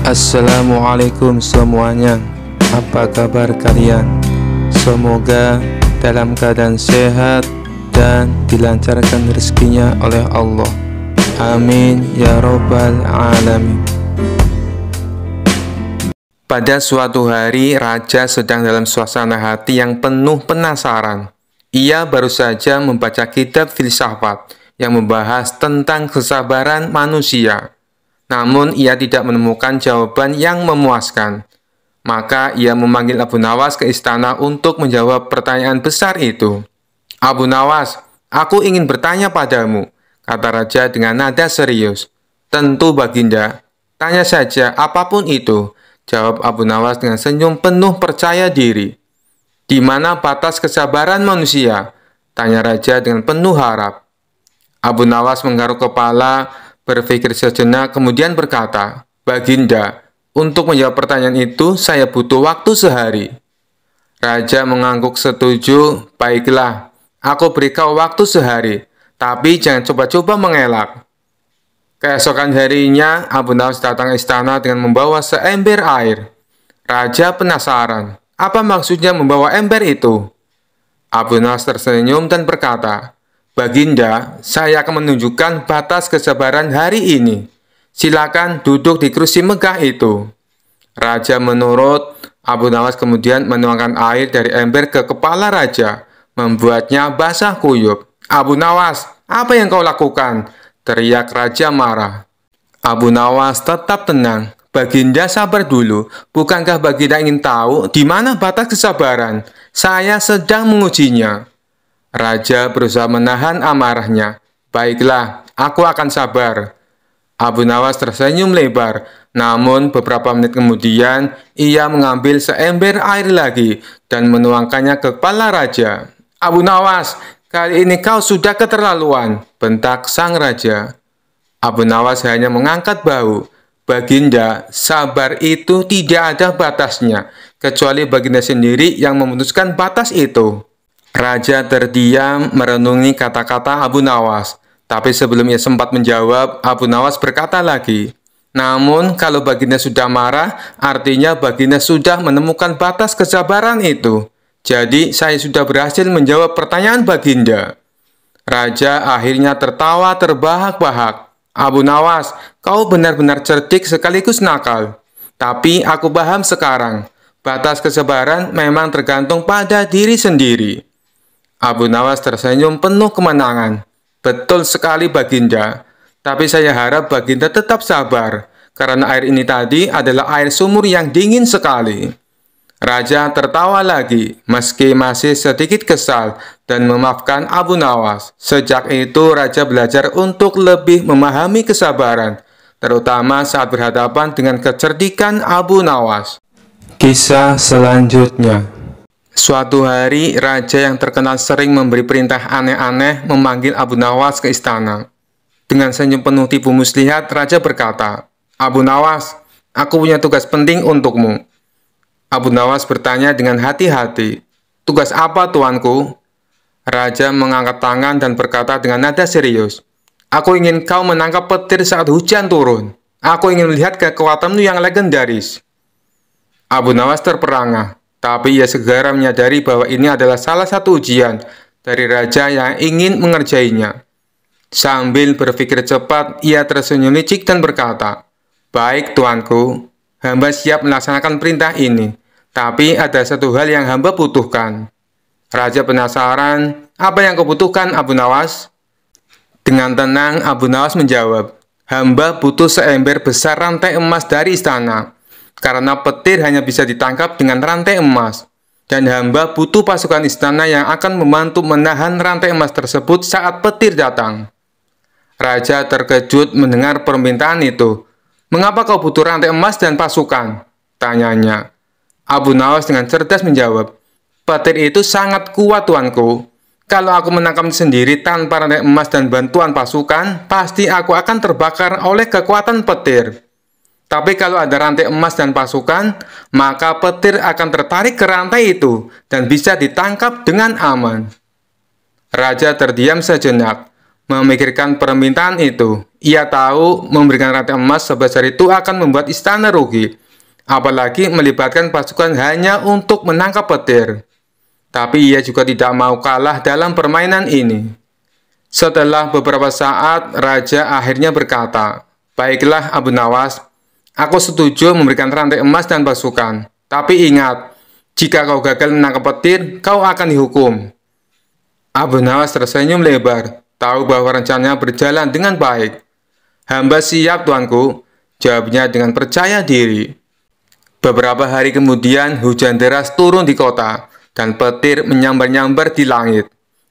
Assalamualaikum semuanya. Apa kabar kalian? Semoga dalam keadaan sehat dan dilancarkan rezekinya oleh Allah. Amin ya robbal alamin. Pada suatu hari, raja sedang dalam suasana hati yang penuh penasaran. Ia baru saja membaca kitab filsafat yang membahas tentang kesabaran manusia. Namun ia tidak menemukan jawaban yang memuaskan. Maka ia memanggil Abu Nawas ke istana untuk menjawab pertanyaan besar itu. "Abu Nawas, aku ingin bertanya padamu," kata raja dengan nada serius. "Tentu Baginda, tanya saja apapun itu," jawab Abu Nawas dengan senyum penuh percaya diri. "Di mana batas kesabaran manusia?" tanya raja dengan penuh harap. Abu Nawas menggaruk kepala, berpikir sejenak, kemudian berkata, "Baginda, untuk menjawab pertanyaan itu, saya butuh waktu sehari." Raja mengangguk setuju. "Baiklah, aku beri kau waktu sehari, tapi jangan coba-coba mengelak." Keesokan harinya, Abu Nawas datang ke istana dengan membawa seember air. Raja penasaran, apa maksudnya membawa ember itu? Abu Nawas tersenyum dan berkata, "Baginda, saya akan menunjukkan batas kesabaran hari ini. Silakan duduk di kursi megah itu." Raja menurut. Abu Nawas kemudian menuangkan air dari ember ke kepala raja, membuatnya basah kuyup. "Abu Nawas, apa yang kau lakukan?" teriak raja marah. Abu Nawas tetap tenang. "Baginda, sabar dulu. Bukankah Baginda ingin tahu di mana batas kesabaran? Saya sedang mengujinya." Raja berusaha menahan amarahnya. "Baiklah, aku akan sabar." Abu Nawas tersenyum lebar. Namun beberapa menit kemudian, ia mengambil seember air lagi dan menuangkannya ke kepala raja. "Abu Nawas, kali ini kau sudah keterlaluan," bentak sang raja. Abu Nawas hanya mengangkat bahu. "Baginda, sabar itu tidak ada batasnya, kecuali Baginda sendiri yang memutuskan batas itu." Raja terdiam merenungi kata-kata Abu Nawas. Tapi sebelum ia sempat menjawab, Abu Nawas berkata lagi, "Namun kalau Baginda sudah marah, artinya Baginda sudah menemukan batas kesabaran itu. Jadi saya sudah berhasil menjawab pertanyaan Baginda." Raja akhirnya tertawa terbahak-bahak. "Abu Nawas, kau benar-benar cerdik sekaligus nakal. Tapi aku paham sekarang, batas kesabaran memang tergantung pada diri sendiri." Abu Nawas tersenyum penuh kemenangan. "Betul sekali Baginda, tapi saya harap Baginda tetap sabar, karena air ini tadi adalah air sumur yang dingin sekali." Raja tertawa lagi, meski masih sedikit kesal, dan memaafkan Abu Nawas. Sejak itu Raja belajar untuk lebih memahami kesabaran, terutama saat berhadapan dengan kecerdikan Abu Nawas. Kisah selanjutnya. Suatu hari, raja yang terkenal sering memberi perintah aneh-aneh memanggil Abu Nawas ke istana. Dengan senyum penuh tipu muslihat, raja berkata, "Abu Nawas, aku punya tugas penting untukmu." Abu Nawas bertanya dengan hati-hati, "Tugas apa, tuanku?" Raja mengangkat tangan dan berkata dengan nada serius, "Aku ingin kau menangkap petir saat hujan turun. Aku ingin melihat kekuatanmu yang legendaris." Abu Nawas terperangah. Tapi ia segera menyadari bahwa ini adalah salah satu ujian dari raja yang ingin mengerjainya. Sambil berpikir cepat, ia tersenyum licik dan berkata, "Baik, tuanku, hamba siap melaksanakan perintah ini. Tapi ada satu hal yang hamba butuhkan." Raja penasaran, "Apa yang kau butuhkan, Abu Nawas?" Dengan tenang, Abu Nawas menjawab, "Hamba butuh seember besar rantai emas dari istana. Karena petir hanya bisa ditangkap dengan rantai emas, dan hamba butuh pasukan istana yang akan membantu menahan rantai emas tersebut saat petir datang." Raja terkejut mendengar permintaan itu. "Mengapa kau butuh rantai emas dan pasukan?" tanyanya. Abu Nawas dengan cerdas menjawab, "Petir itu sangat kuat, tuanku. Kalau aku menangkapnya sendiri tanpa rantai emas dan bantuan pasukan, pasti aku akan terbakar oleh kekuatan petir. Tapi kalau ada rantai emas dan pasukan, maka petir akan tertarik ke rantai itu dan bisa ditangkap dengan aman." Raja terdiam sejenak. memikirkan permintaan itu. Ia tahu memberikan rantai emas sebesar itu akan membuat istana rugi, apalagi melibatkan pasukan hanya untuk menangkap petir. Tapi ia juga tidak mau kalah dalam permainan ini. Setelah beberapa saat, raja akhirnya berkata, "Baiklah Abu Nawas, aku setuju memberikan rantai emas dan pasukan. Tapi ingat, jika kau gagal menangkap petir, kau akan dihukum." Abu Nawas tersenyum lebar, tahu bahwa rencananya berjalan dengan baik. "Hamba siap, tuanku," jawabnya dengan percaya diri. Beberapa hari kemudian, hujan deras turun di kota, dan petir menyambar-nyambar di langit.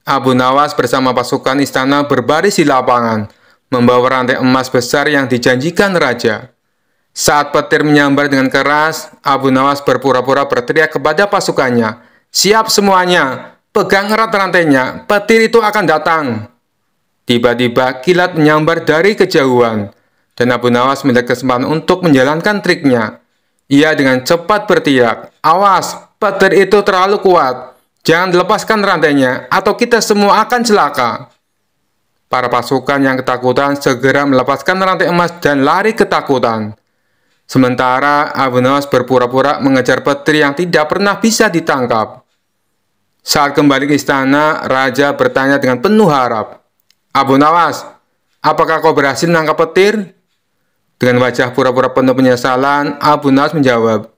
Abu Nawas bersama pasukan istana berbaris di lapangan, membawa rantai emas besar yang dijanjikan raja. Saat petir menyambar dengan keras, Abu Nawas berpura-pura berteriak kepada pasukannya, "Siap semuanya, pegang erat rantainya, petir itu akan datang." Tiba-tiba kilat menyambar dari kejauhan, dan Abu Nawas melihat kesempatan untuk menjalankan triknya. Ia dengan cepat berteriak, "Awas, petir itu terlalu kuat. Jangan lepaskan rantainya, atau kita semua akan celaka." Para pasukan yang ketakutan segera melepaskan rantai emas dan lari ketakutan. Sementara Abu Nawas berpura-pura mengejar petir yang tidak pernah bisa ditangkap. Saat kembali ke istana, raja bertanya dengan penuh harap, "Abu Nawas, apakah kau berhasil menangkap petir?" Dengan wajah pura-pura penuh penyesalan, Abu Nawas menjawab,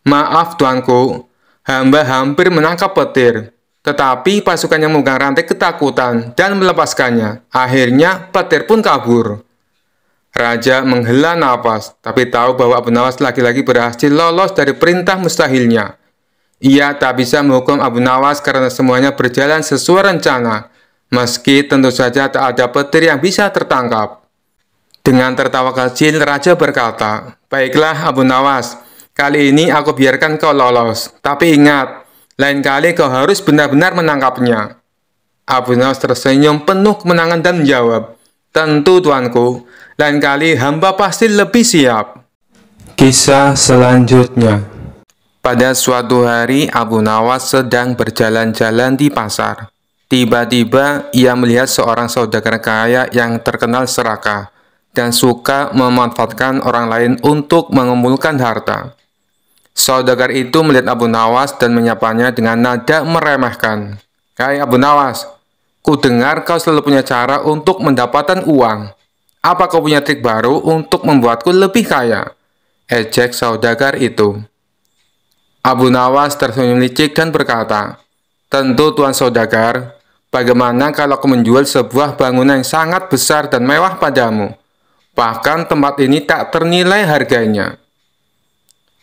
"Maaf tuanku, hamba hampir menangkap petir, tetapi pasukan yang memegang rantai ketakutan dan melepaskannya. Akhirnya petir pun kabur." Raja menghela nafas, tapi tahu bahwa Abu Nawas lagi-lagi berhasil lolos dari perintah mustahilnya. Ia tak bisa menghukum Abu Nawas karena semuanya berjalan sesuai rencana, meski tentu saja tak ada petir yang bisa tertangkap. Dengan tertawa kecil, raja berkata, "Baiklah Abu Nawas, kali ini aku biarkan kau lolos. Tapi ingat, lain kali kau harus benar-benar menangkapnya." Abu Nawas tersenyum penuh kemenangan dan menjawab, "Tentu tuanku, lain kali hamba pasti lebih siap." Kisah selanjutnya. Pada suatu hari, Abu Nawas sedang berjalan-jalan di pasar. Tiba-tiba, ia melihat seorang saudagar kaya yang terkenal serakah dan suka memanfaatkan orang lain untuk mengumpulkan harta. Saudagar itu melihat Abu Nawas dan menyapanya dengan nada meremehkan. "Hai Abu Nawas, ku dengar kau selalu punya cara untuk mendapatkan uang. Apa kau punya trik baru untuk membuatku lebih kaya?" ejek saudagar itu. Abu Nawas tersenyum licik dan berkata, "Tentu tuan saudagar, bagaimana kalau aku menjual sebuah bangunan yang sangat besar dan mewah padamu? Bahkan tempat ini tak ternilai harganya."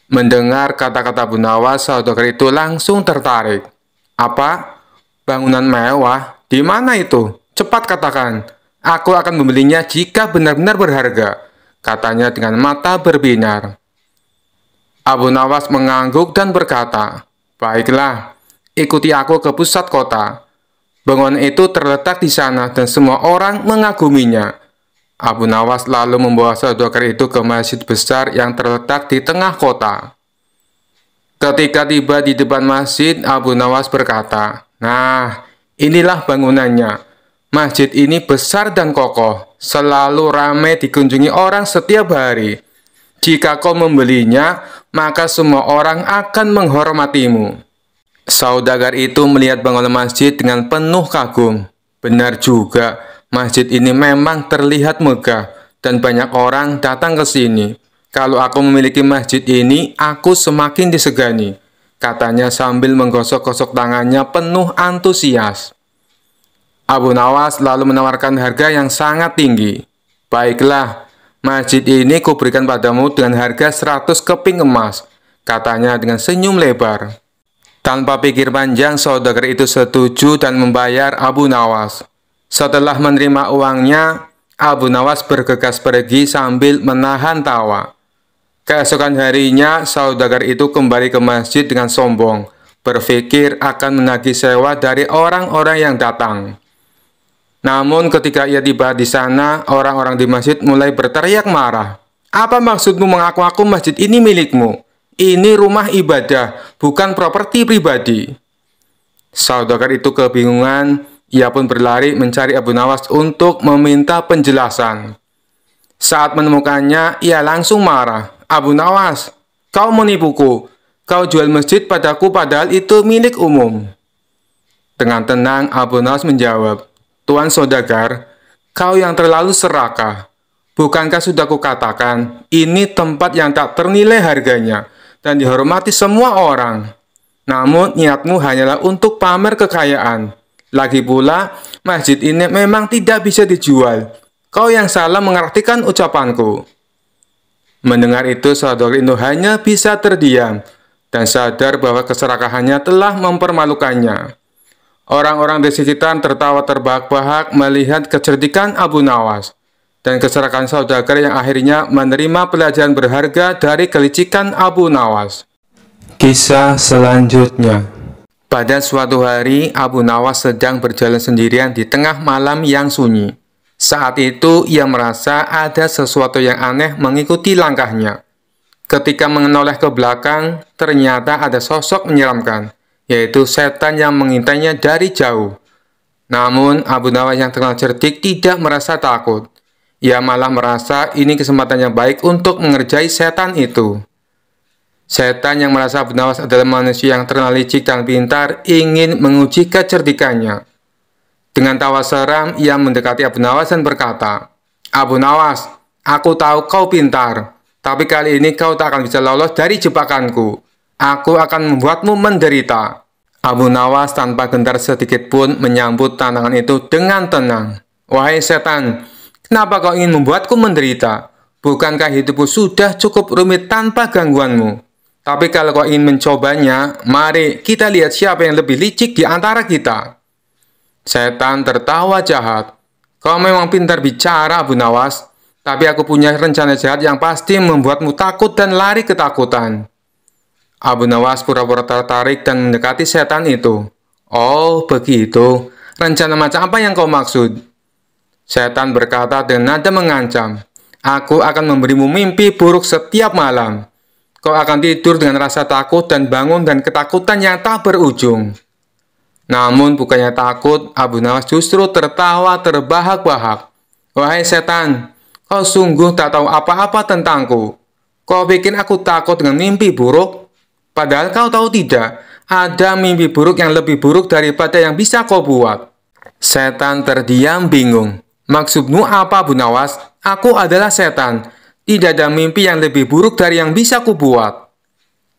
Mendengar kata-kata Abu Nawas, saudagar itu langsung tertarik. "Apa? Bangunan mewah? Di mana itu? Cepat katakan. Aku akan membelinya jika benar-benar berharga," katanya dengan mata berbinar. Abu Nawas mengangguk dan berkata, "Baiklah, ikuti aku ke pusat kota. Bangunan itu terletak di sana dan semua orang mengaguminya." Abu Nawas lalu membawa saudagar itu ke masjid besar yang terletak di tengah kota. Ketika tiba di depan masjid, Abu Nawas berkata, "Nah, inilah bangunannya. Masjid ini besar dan kokoh, selalu ramai dikunjungi orang setiap hari. Jika kau membelinya, maka semua orang akan menghormatimu." Saudagar itu melihat bangunan masjid dengan penuh kagum. Benar juga, masjid ini memang terlihat megah dan banyak orang datang ke sini. "Kalau aku memiliki masjid ini, aku semakin disegani," katanya sambil menggosok-gosok tangannya penuh antusias. Abu Nawas lalu menawarkan harga yang sangat tinggi. "Baiklah, masjid ini kuberikan padamu dengan harga 100 keping emas," katanya dengan senyum lebar. Tanpa pikir panjang, saudagar itu setuju dan membayar Abu Nawas. Setelah menerima uangnya, Abu Nawas bergegas pergi sambil menahan tawa. Keesokan harinya, saudagar itu kembali ke masjid dengan sombong, berpikir akan menagih sewa dari orang-orang yang datang. Namun ketika ia tiba di sana, orang-orang di masjid mulai berteriak marah. "Apa maksudmu mengaku-ngaku masjid ini milikmu? Ini rumah ibadah, bukan properti pribadi." Saudagar itu kebingungan. Ia pun berlari mencari Abu Nawas untuk meminta penjelasan. Saat menemukannya, ia langsung marah. "Abu Nawas, kau menipuku. Kau jual masjid padaku padahal itu milik umum." Dengan tenang, Abu Nawas menjawab, "Tuan saudagar, kau yang terlalu serakah. Bukankah sudah kukatakan, ini tempat yang tak ternilai harganya dan dihormati semua orang. Namun, niatmu hanyalah untuk pamer kekayaan. Lagi pula, masjid ini memang tidak bisa dijual. Kau yang salah mengartikan ucapanku." Mendengar itu, saudagar itu hanya bisa terdiam dan sadar bahwa keserakahannya telah mempermalukannya. Orang-orang di sekitar tertawa terbahak-bahak melihat kecerdikan Abu Nawas dan keserakahan saudagar yang akhirnya menerima pelajaran berharga dari kelicikan Abu Nawas. Kisah selanjutnya. Pada suatu hari, Abu Nawas sedang berjalan sendirian di tengah malam yang sunyi. Saat itu, ia merasa ada sesuatu yang aneh mengikuti langkahnya. Ketika menoleh ke belakang, ternyata ada sosok menyeramkan, yaitu setan yang mengintainya dari jauh. Namun, Abu Nawas yang terkenal cerdik tidak merasa takut. Ia malah merasa ini kesempatan yang baik untuk mengerjai setan itu. Setan yang merasa Abu Nawas adalah manusia yang terkenal licik dan pintar ingin menguji kecerdikannya. Dengan tawa seram, ia mendekati Abu Nawas dan berkata, "Abu Nawas, aku tahu kau pintar, tapi kali ini kau tak akan bisa lolos dari jebakanku. Aku akan membuatmu menderita." Abu Nawas tanpa gentar sedikit pun menyambut tantangan itu dengan tenang. "Wahai setan, kenapa kau ingin membuatku menderita? Bukankah hidupku sudah cukup rumit tanpa gangguanmu? Tapi kalau kau ingin mencobanya, mari kita lihat siapa yang lebih licik di antara kita." Setan tertawa jahat. "Kau memang pintar bicara, Abu Nawas, tapi aku punya rencana jahat yang pasti membuatmu takut dan lari ketakutan." Abu Nawas pura-pura tertarik dan mendekati setan itu. "Oh, begitu. Rencana macam apa yang kau maksud?" Setan berkata dengan nada mengancam, "Aku akan memberimu mimpi buruk setiap malam. Kau akan tidur dengan rasa takut dan bangun dan ketakutan yang tak berujung." Namun bukannya takut, Abu Nawas justru tertawa terbahak-bahak. "Wahai setan, kau sungguh tak tahu apa-apa tentangku. Kau bikin aku takut dengan mimpi buruk? Padahal kau tahu tidak, ada mimpi buruk yang lebih buruk daripada yang bisa kau buat." Setan terdiam bingung. "Maksudmu apa, Abu Nawas? Aku adalah setan. Tidak ada mimpi yang lebih buruk dari yang bisa kubuat."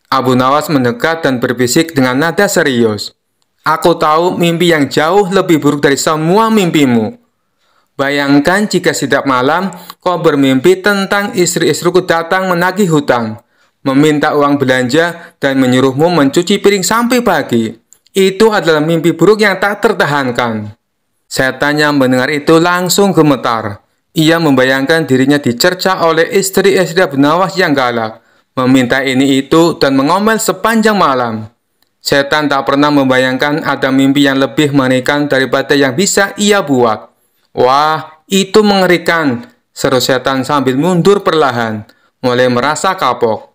Abu Nawas mendekat dan berbisik dengan nada serius. "Aku tahu mimpi yang jauh lebih buruk dari semua mimpimu. Bayangkan jika setiap malam kau bermimpi tentang istri-istriku datang menagih hutang, meminta uang belanja, dan menyuruhmu mencuci piring sampai pagi. Itu adalah mimpi buruk yang tak tertahankan." Setan yang mendengar itu langsung gemetar. Ia membayangkan dirinya dicerca oleh istri-istri Abu Nawas yang galak, meminta ini itu dan mengomel sepanjang malam. Setan tak pernah membayangkan ada mimpi yang lebih mengerikan daripada yang bisa ia buat. "Wah, itu mengerikan," seru setan sambil mundur perlahan, mulai merasa kapok.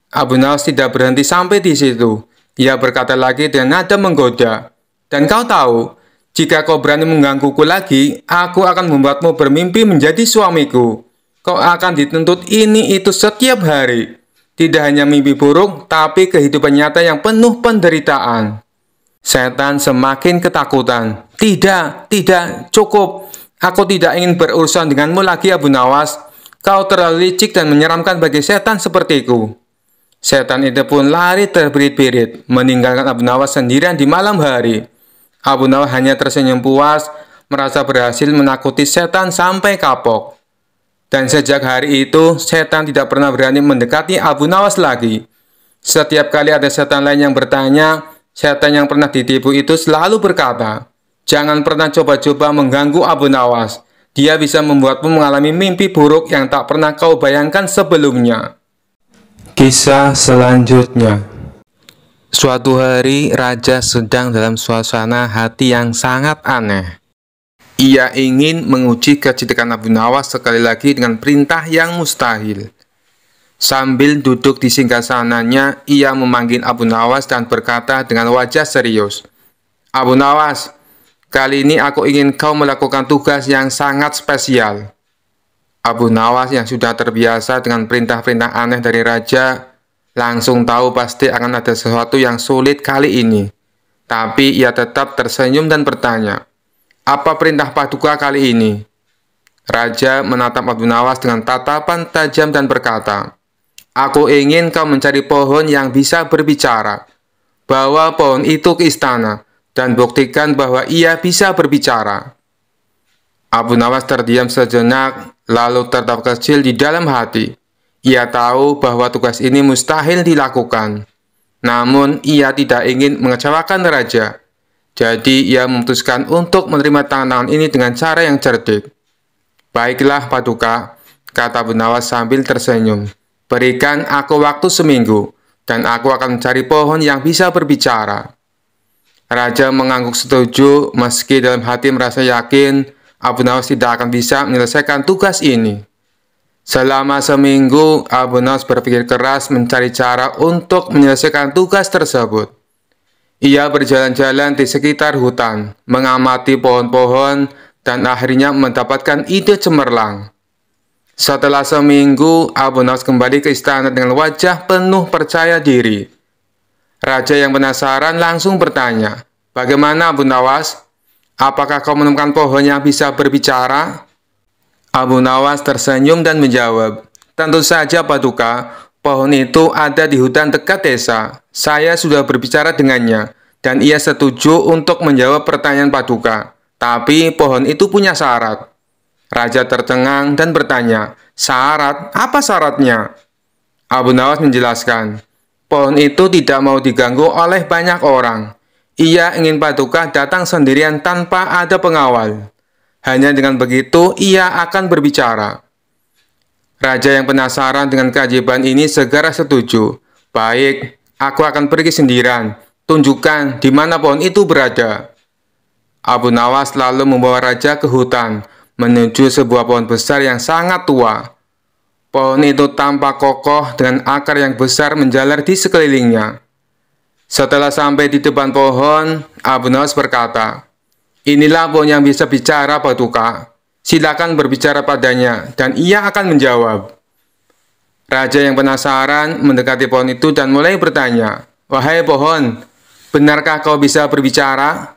Abu Nawas tidak berhenti sampai di situ. Ia berkata lagi dengan nada menggoda, "Dan kau tahu, jika kau berani menggangguku lagi, aku akan membuatmu bermimpi menjadi suamiku. Kau akan dituntut ini itu setiap hari. Tidak hanya mimpi buruk, tapi kehidupan nyata yang penuh penderitaan." Setan semakin ketakutan. Tidak, cukup. Aku tidak ingin berurusan denganmu lagi, Abu Nawas. Kau terlalu licik dan menyeramkan bagi setan sepertiku." Setan itu pun lari terbirit-birit, meninggalkan Abu Nawas sendirian di malam hari. Abu Nawas hanya tersenyum puas, merasa berhasil menakuti setan sampai kapok. Dan sejak hari itu, setan tidak pernah berani mendekati Abu Nawas lagi. Setiap kali ada setan lain yang bertanya, setan yang pernah ditipu itu selalu berkata, "Jangan pernah coba-coba mengganggu Abu Nawas. Dia bisa membuatmu mengalami mimpi buruk yang tak pernah kau bayangkan sebelumnya." Kisah selanjutnya. Suatu hari, raja sedang dalam suasana hati yang sangat aneh. Ia ingin menguji kecerdikan Abu Nawas sekali lagi dengan perintah yang mustahil. Sambil duduk di singgasananya, ia memanggil Abu Nawas dan berkata dengan wajah serius, "Abu Nawas, Kali ini aku ingin kau melakukan tugas yang sangat spesial." Abu Nawas yang sudah terbiasa dengan perintah-perintah aneh dari raja, langsung tahu pasti akan ada sesuatu yang sulit kali ini. Tapi ia tetap tersenyum dan bertanya, "Apa perintah Paduka kali ini?" Raja menatap Abu Nawas dengan tatapan tajam dan berkata, "Aku ingin kau mencari pohon yang bisa berbicara. Bawa pohon itu ke istana dan buktikan bahwa ia bisa berbicara." Abu Nawas terdiam sejenak, lalu tertawa kecil di dalam hati. Ia tahu bahwa tugas ini mustahil dilakukan. Namun, ia tidak ingin mengecewakan raja. Jadi, ia memutuskan untuk menerima tantangan ini dengan cara yang cerdik. "Baiklah, Paduka," kata Abu Nawas sambil tersenyum. "Berikan aku waktu seminggu, dan aku akan mencari pohon yang bisa berbicara." Raja mengangguk setuju, meski dalam hati merasa yakin Abu Nawas tidak akan bisa menyelesaikan tugas ini. Selama seminggu, Abu Nawas berpikir keras mencari cara untuk menyelesaikan tugas tersebut. Ia berjalan-jalan di sekitar hutan, mengamati pohon-pohon, dan akhirnya mendapatkan ide cemerlang. Setelah seminggu, Abu Nawas kembali ke istana dengan wajah penuh percaya diri. Raja yang penasaran langsung bertanya, "Bagaimana, Abu Nawas? Apakah kau menemukan pohon yang bisa berbicara?" Abu Nawas tersenyum dan menjawab, "Tentu saja, Paduka. Pohon itu ada di hutan dekat desa. Saya sudah berbicara dengannya, dan ia setuju untuk menjawab pertanyaan Paduka. Tapi pohon itu punya syarat." Raja tercengang dan bertanya, "Syarat? Apa syaratnya?" Abu Nawas menjelaskan, "Pohon itu tidak mau diganggu oleh banyak orang. Ia ingin Paduka datang sendirian tanpa ada pengawal. Hanya dengan begitu ia akan berbicara." Raja yang penasaran dengan keajaiban ini segera setuju. "Baik, aku akan pergi sendirian. Tunjukkan di mana pohon itu berada." Abu Nawas lalu membawa raja ke hutan, menuju sebuah pohon besar yang sangat tua. Pohon itu tampak kokoh dengan akar yang besar menjalar di sekelilingnya. Setelah sampai di depan pohon, Abu Nawas berkata, "Inilah pohon yang bisa bicara, Paduka. Silakan berbicara padanya, dan ia akan menjawab." Raja yang penasaran mendekati pohon itu dan mulai bertanya, "Wahai pohon, benarkah kau bisa berbicara?"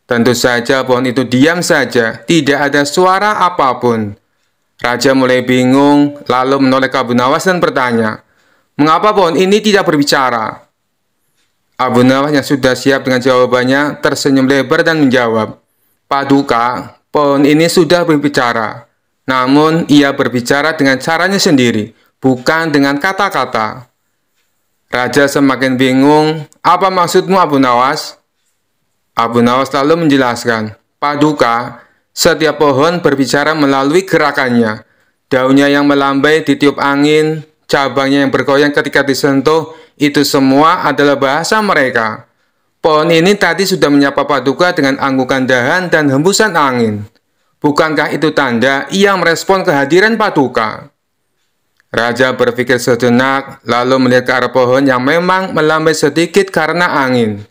Tentu saja pohon itu diam saja, tidak ada suara apapun. Raja mulai bingung, lalu menoleh ke Abu Nawas dan bertanya, "Mengapa pohon ini tidak berbicara?" Abu Nawas yang sudah siap dengan jawabannya tersenyum lebar dan menjawab, "Paduka, pohon ini sudah berbicara. Namun ia berbicara dengan caranya sendiri, bukan dengan kata-kata." Raja semakin bingung. "Apa maksudmu, Abu Nawas?" Abu Nawas lalu menjelaskan, "Paduka, setiap pohon berbicara melalui gerakannya. Daunnya yang melambai ditiup angin, cabangnya yang bergoyang ketika disentuh, itu semua adalah bahasa mereka. Pohon ini tadi sudah menyapa Paduka dengan anggukan dahan dan hembusan angin. Bukankah itu tanda ia merespon kehadiran Paduka?" Raja berpikir sejenak, lalu melihat ke arah pohon yang memang melambai sedikit karena angin.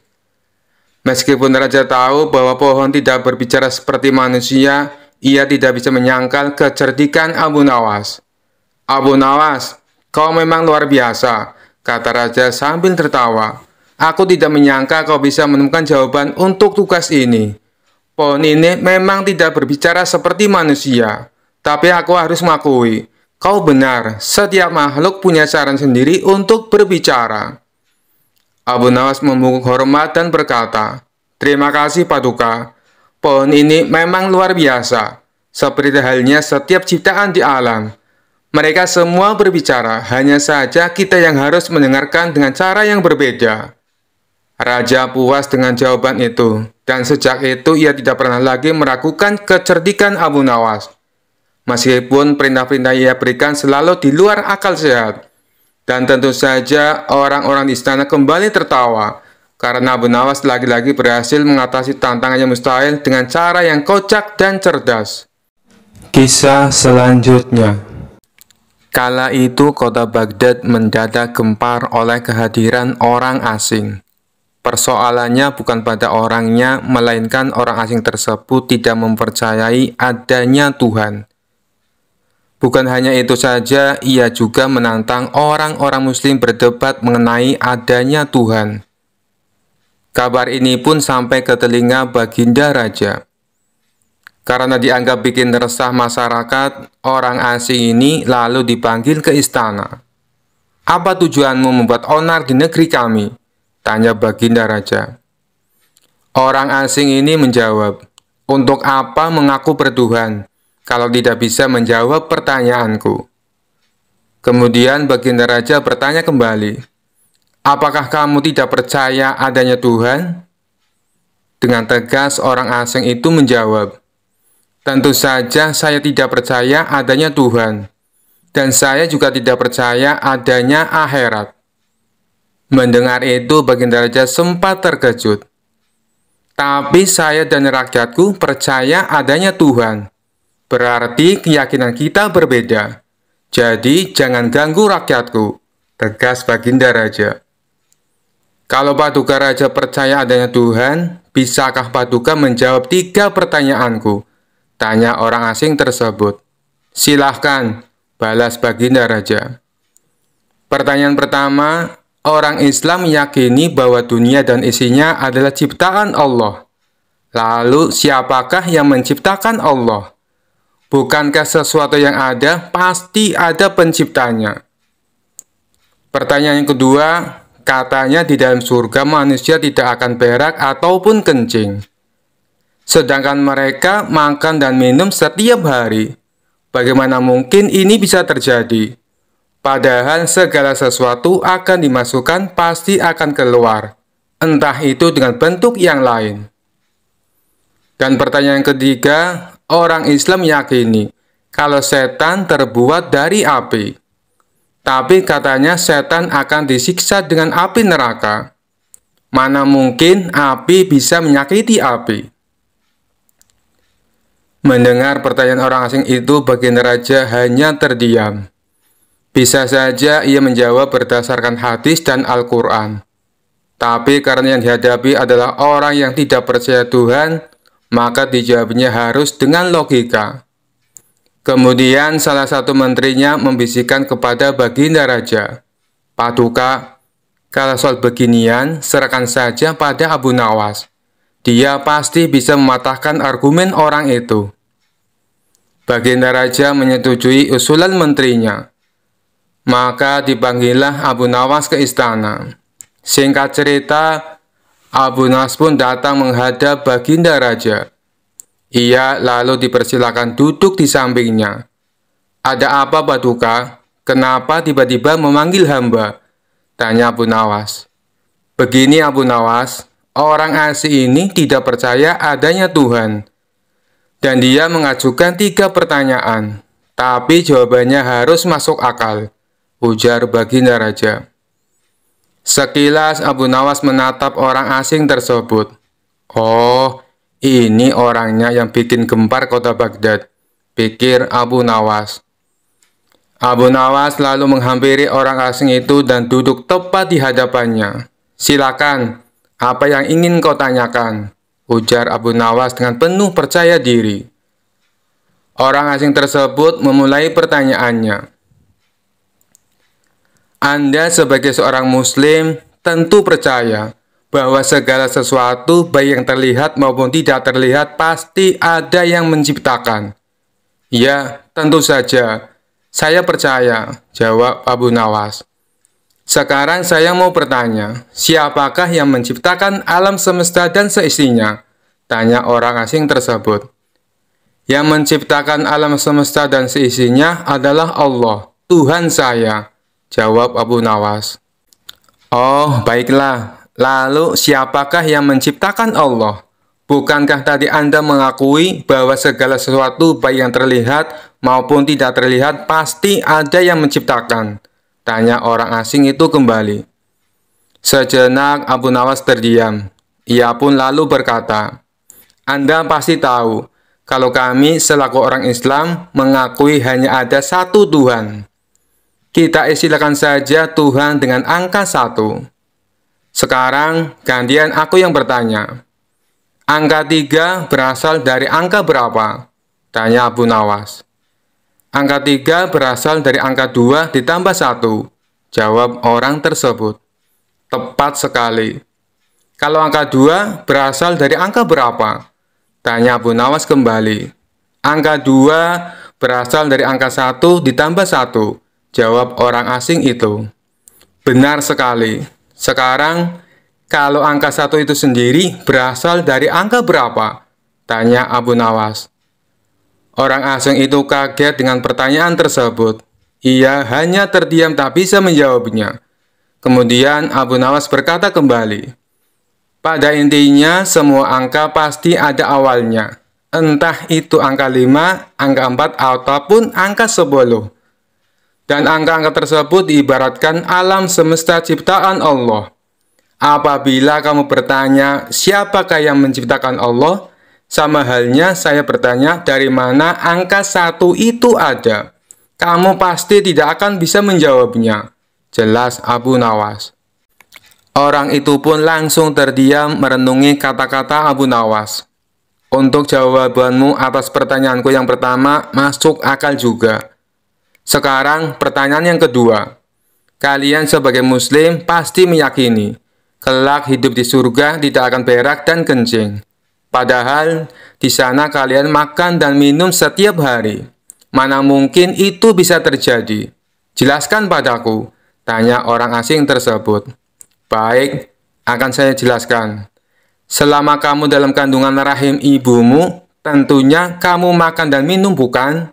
Meskipun Raja tahu bahwa pohon tidak berbicara seperti manusia, ia tidak bisa menyangkal kecerdikan Abu Nawas. "Abu Nawas, kau memang luar biasa," kata Raja sambil tertawa. "Aku tidak menyangka kau bisa menemukan jawaban untuk tugas ini. Pohon ini memang tidak berbicara seperti manusia, tapi aku harus mengakui, kau benar, setiap makhluk punya cara sendiri untuk berbicara." Abu Nawas membungkuk hormat dan berkata, "Terima kasih, Paduka. Pohon ini memang luar biasa, seperti halnya setiap ciptaan di alam. Mereka semua berbicara, hanya saja kita yang harus mendengarkan dengan cara yang berbeda." Raja puas dengan jawaban itu, dan sejak itu ia tidak pernah lagi meragukan kecerdikan Abu Nawas. Meskipun perintah-perintah ia berikan selalu di luar akal sehat. Dan tentu saja orang-orang di istana kembali tertawa, karena Abu Nawas lagi-lagi berhasil mengatasi tantangan yang mustahil dengan cara yang kocak dan cerdas. Kisah selanjutnya. Kala itu kota Baghdad mendadak gempar oleh kehadiran orang asing. Persoalannya bukan pada orangnya, melainkan orang asing tersebut tidak mempercayai adanya Tuhan. Bukan hanya itu saja, ia juga menantang orang-orang Muslim berdebat mengenai adanya Tuhan. Kabar ini pun sampai ke telinga Baginda Raja. Karena dianggap bikin resah masyarakat, orang asing ini lalu dipanggil ke istana. "Apa tujuanmu membuat onar di negeri kami?" tanya Baginda Raja. Orang asing ini menjawab, "Untuk apa mengaku bertuhan kalau tidak bisa menjawab pertanyaanku?" Kemudian Baginda Raja bertanya kembali, "Apakah kamu tidak percaya adanya Tuhan?" Dengan tegas orang asing itu menjawab, "Tentu saja saya tidak percaya adanya Tuhan, dan saya juga tidak percaya adanya akhirat." Mendengar itu, Baginda Raja sempat terkejut. "Tapi saya dan rakyatku percaya adanya Tuhan. Berarti keyakinan kita berbeda. Jadi jangan ganggu rakyatku," tegas Baginda Raja. "Kalau Paduka Raja percaya adanya Tuhan, bisakah Paduka menjawab 3 pertanyaanku?" tanya orang asing tersebut. "Silahkan," balas Baginda Raja. Pertanyaan pertama, orang Islam meyakini bahwa dunia dan isinya adalah ciptaan Allah. Lalu, siapakah yang menciptakan Allah? Bukankah sesuatu yang ada pasti ada penciptanya? Pertanyaan yang kedua, katanya di dalam surga manusia tidak akan berak ataupun kencing. Sedangkan mereka makan dan minum setiap hari. Bagaimana mungkin ini bisa terjadi? Padahal segala sesuatu akan dimasukkan pasti akan keluar, entah itu dengan bentuk yang lain. Dan pertanyaan ketiga, orang Islam yakini kalau setan terbuat dari api. Tapi katanya setan akan disiksa dengan api neraka. Mana mungkin api bisa menyakiti api? Mendengar pertanyaan orang asing itu, Baginda Raja hanya terdiam. Bisa saja ia menjawab berdasarkan hadis dan Al-Quran. Tapi karena yang dihadapi adalah orang yang tidak percaya Tuhan, maka dijawabnya harus dengan logika. Kemudian salah satu menterinya membisikkan kepada Baginda Raja, "Paduka, kalau soal beginian, serahkan saja pada Abu Nawas. Dia pasti bisa mematahkan argumen orang itu." Baginda Raja menyetujui usulan menterinya. Maka dipanggillah Abu Nawas ke istana. Singkat cerita, Abu Nawas pun datang menghadap Baginda Raja. Ia lalu dipersilakan duduk di sampingnya. "Ada apa, Paduka? Kenapa tiba-tiba memanggil hamba?" tanya Abu Nawas. "Begini Abu Nawas, orang asing ini tidak percaya adanya Tuhan. Dan dia mengajukan 3 pertanyaan, tapi jawabannya harus masuk akal," ujar Baginda Raja. Sekilas Abu Nawas menatap orang asing tersebut. "Oh, ini orangnya yang bikin gempar kota Baghdad," pikir Abu Nawas. Abu Nawas lalu menghampiri orang asing itu dan duduk tepat di hadapannya. "Silakan, apa yang ingin kau tanyakan?" ujar Abu Nawas dengan penuh percaya diri. Orang asing tersebut memulai pertanyaannya. "Anda sebagai seorang Muslim tentu percaya bahwa segala sesuatu, baik yang terlihat maupun tidak terlihat, pasti ada yang menciptakan." "Ya, tentu saja. Saya percaya," jawab Abu Nawas. "Sekarang saya mau bertanya, siapakah yang menciptakan alam semesta dan seisinya?" tanya orang asing tersebut. "Yang menciptakan alam semesta dan seisinya adalah Allah, Tuhan saya," jawab Abu Nawas. "Oh, baiklah. Lalu siapakah yang menciptakan Allah? Bukankah tadi Anda mengakui bahwa segala sesuatu baik yang terlihat maupun tidak terlihat pasti ada yang menciptakan?" tanya orang asing itu kembali. Sejenak Abu Nawas terdiam. Ia pun lalu berkata, "Anda pasti tahu kalau kami selaku orang Islam mengakui hanya ada satu Tuhan. Kita istilahkan saja Tuhan dengan angka 1. Sekarang gantian aku yang bertanya. Angka 3 berasal dari angka berapa? Tanya Abu Nawas. Angka 3 berasal dari angka 2 ditambah 1. Jawab orang tersebut. Tepat sekali. Kalau angka 2 berasal dari angka berapa? Tanya Abu Nawas kembali. Angka 2 berasal dari angka 1 ditambah 1. Jawab orang asing itu. Benar sekali. Sekarang, kalau angka 1 itu sendiri berasal dari angka berapa? Tanya Abu Nawas. Orang asing itu kaget dengan pertanyaan tersebut. Ia hanya terdiam tak bisa menjawabnya. Kemudian Abu Nawas berkata kembali, pada intinya semua angka pasti ada awalnya. Entah itu angka 5, angka 4, ataupun angka 10. Dan angka-angka tersebut diibaratkan alam semesta ciptaan Allah. Apabila kamu bertanya, siapakah yang menciptakan Allah? Sama halnya saya bertanya dari mana angka 1 itu ada. Kamu pasti tidak akan bisa menjawabnya. Jelas Abu Nawas. Orang itu pun langsung terdiam merenungi kata-kata Abu Nawas. Untuk jawabanmu atas pertanyaanku yang pertama masuk akal juga. Sekarang pertanyaan yang kedua. Kalian sebagai muslim pasti meyakini kelak hidup di surga tidak akan berak dan kencing. Padahal di sana kalian makan dan minum setiap hari. Mana mungkin itu bisa terjadi? Jelaskan padaku, tanya orang asing tersebut. Baik, akan saya jelaskan. Selama kamu dalam kandungan rahim ibumu, tentunya kamu makan dan minum, bukan?